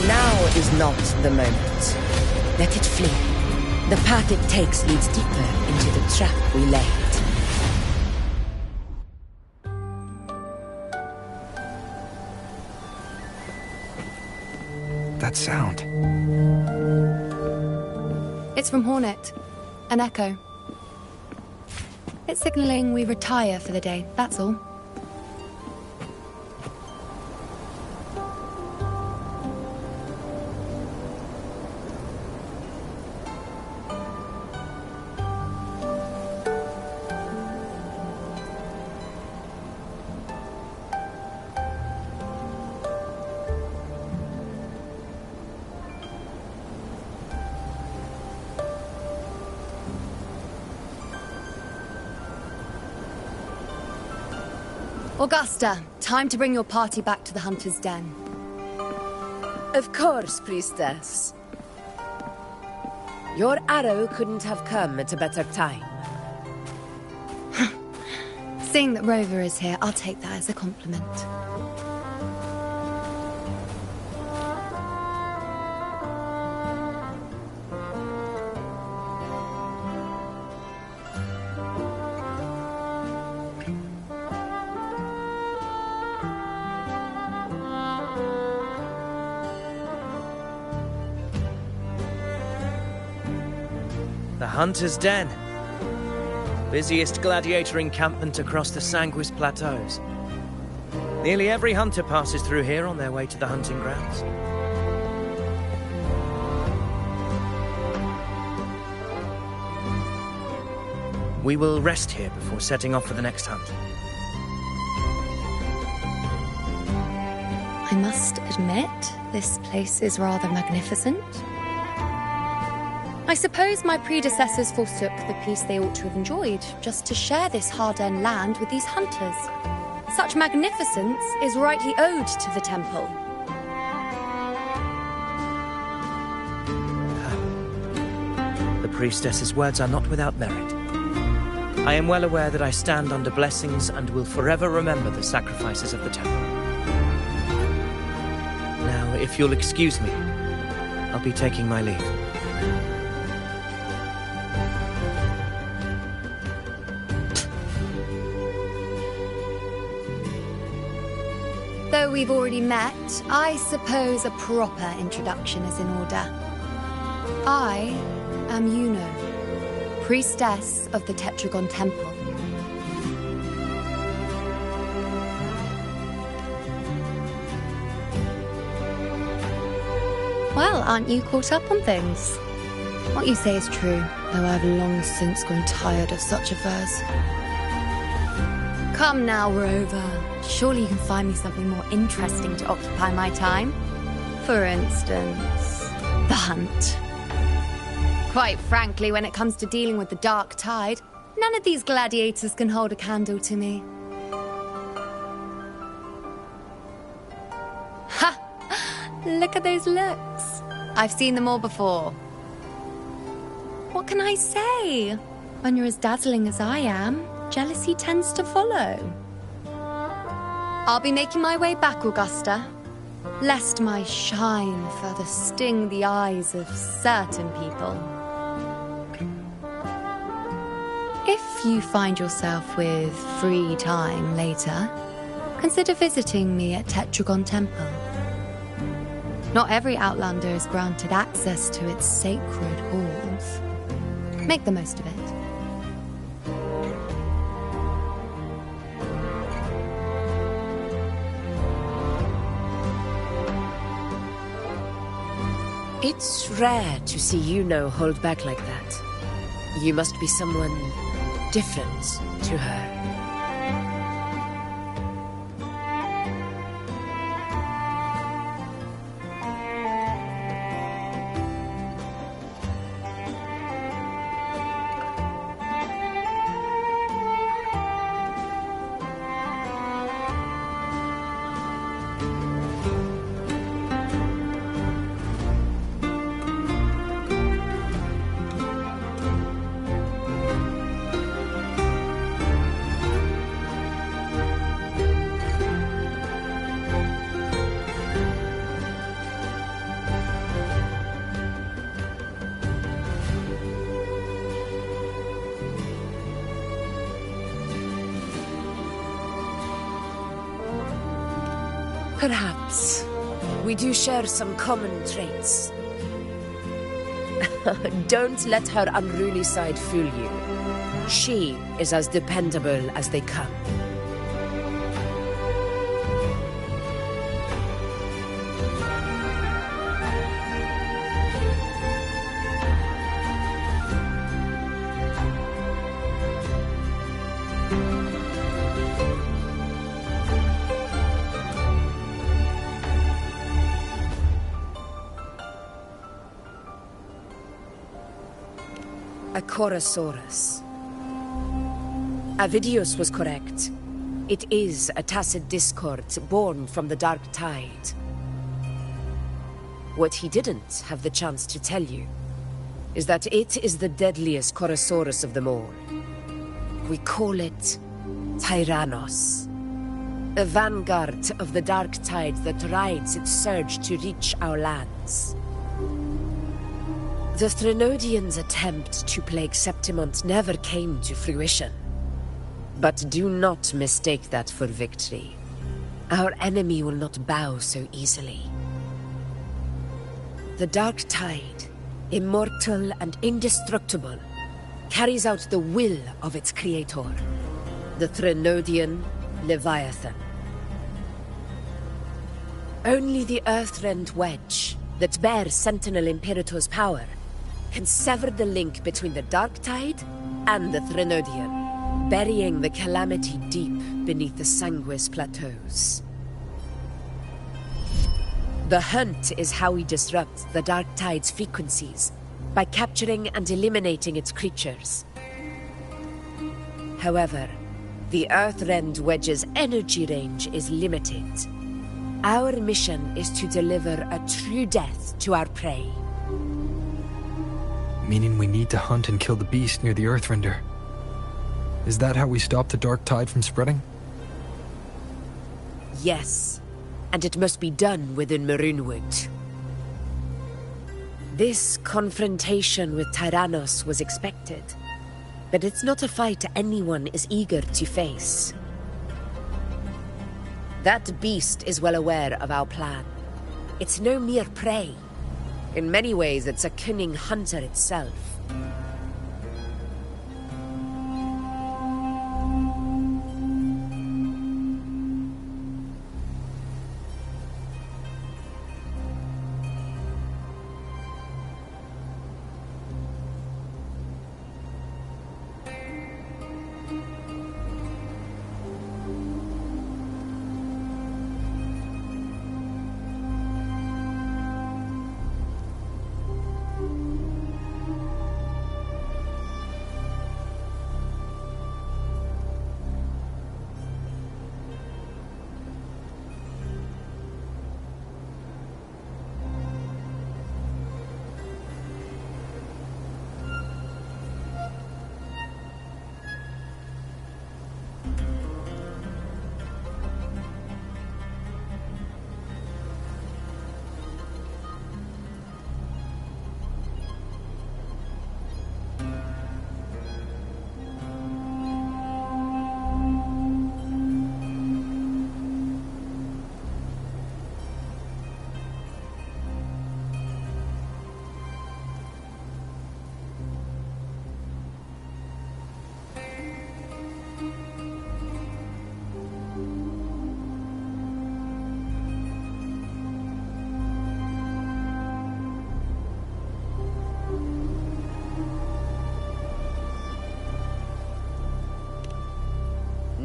Now is not the moment. Let it flee. The path it takes leads deeper into the trap we laid. That sound. It's from Hornet. An echo. It's signaling we retire for the day, that's all. Augusta, time to bring your party back to the Hunter's Den. Of course, Priestess. Your arrow couldn't have come at a better time. Seeing that Rover is here, I'll take that as a compliment. The Hunter's Den. Busiest gladiator encampment across the Sanguis Plateaus. Nearly every hunter passes through here on their way to the hunting grounds. We will rest here before setting off for the next hunt. I must admit, this place is rather magnificent. I suppose my predecessors forsook the peace they ought to have enjoyed, just to share this hard-earned land with these hunters. Such magnificence is rightly owed to the temple. The priestess's words are not without merit. I am well aware that I stand under blessings and will forever remember the sacrifices of the temple. Now, if you'll excuse me, I'll be taking my leave. Though we've already met, I suppose a proper introduction is in order. I am Yuno, priestess of the Tetragon Temple. Well, aren't you caught up on things? What you say is true, though I've long since grown tired of such affairs. Come now, Rover. Surely you can find me something more interesting to occupy my time. For instance, the hunt. Quite frankly, when it comes to dealing with the dark tide, none of these gladiators can hold a candle to me. Ha! Look at those looks. I've seen them all before. What can I say? When you're as dazzling as I am, jealousy tends to follow. I'll be making my way back, Augusta, lest my shine further sting the eyes of certain people. If you find yourself with free time later, consider visiting me at Tetragon Temple. Not every Outlander is granted access to its sacred halls. Make the most of it. It's rare to see Yuno hold back like that. You must be someone different to her. Perhaps we do share some common traits. Don't let her unruly side fool you. She is as dependable as they come. A Chorosaurus. Avidius was correct. It is a tacit discord born from the Dark Tide. What he didn't have the chance to tell you is that it is the deadliest Chorosaurus of them all. We call it Tyrannos. A vanguard of the Dark Tide that rides its surge to reach our lands. The Threnodians' attempt to plague Septimont never came to fruition. But do not mistake that for victory. Our enemy will not bow so easily. The Dark Tide, immortal and indestructible, carries out the will of its creator, the Threnodian Leviathan. Only the Earthrend Wedge, that bears Sentinel Imperator's power, can sever the link between the Dark Tide and the Threnodian, burying the calamity deep beneath the Sanguis Plateaus. The hunt is how we disrupt the Dark Tide's frequencies, by capturing and eliminating its creatures. However, the Earthrend Wedge's energy range is limited. Our mission is to deliver a true death to our prey. Meaning we need to hunt and kill the beast near the Earthrender. Is that how we stop the Dark Tide from spreading? Yes, and it must be done within Maroonwood. This confrontation with Tyrannos was expected, but it's not a fight anyone is eager to face. That beast is well aware of our plan. It's no mere prey. In many ways, it's a cunning hunter itself.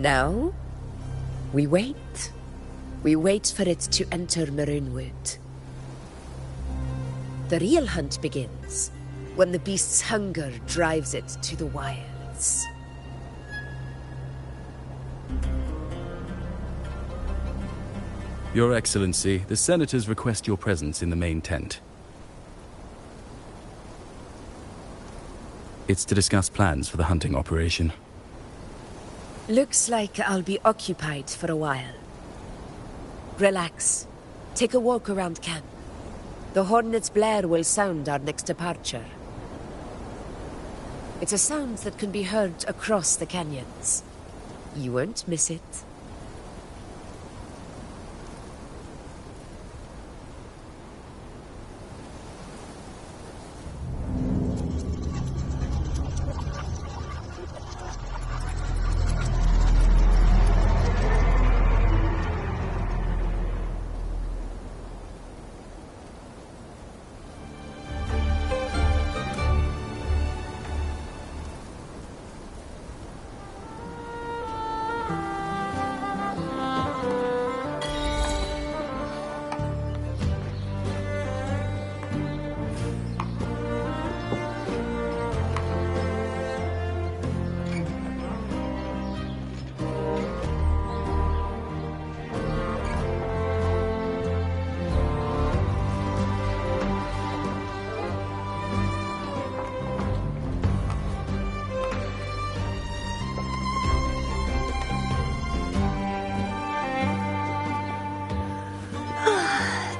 Now, we wait. We wait for it to enter Maroonwood. The real hunt begins when the beast's hunger drives it to the wilds. Your Excellency, the Senators request your presence in the main tent. It's to discuss plans for the hunting operation. Looks like I'll be occupied for a while. Relax. Take a walk around camp. The hornet's blare will sound our next departure. It's a sound that can be heard across the canyons. You won't miss it.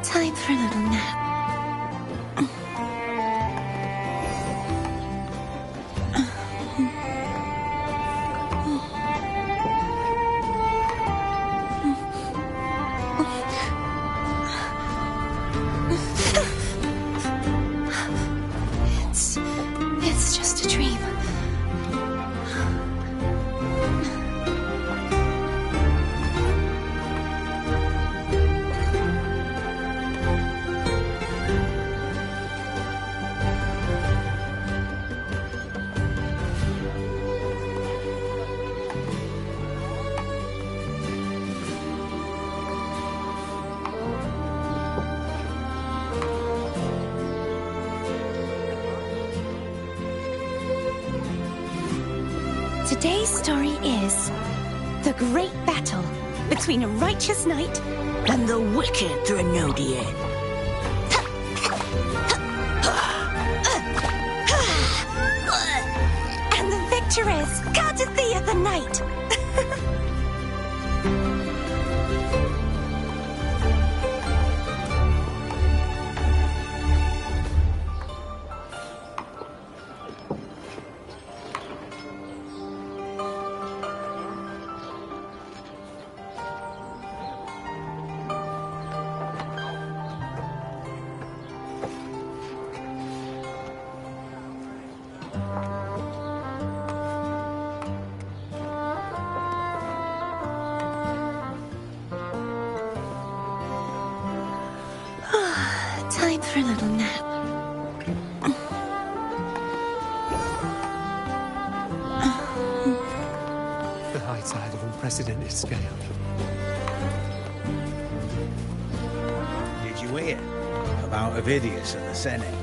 Time for a little nap. It's just a dream. Today's story is the great battle between a righteous knight and the wicked Drenodian. And the victor is courtesy of the knight. Time for a little nap. The high tide of unprecedented scale. Did you hear about Ovidius and the Senate?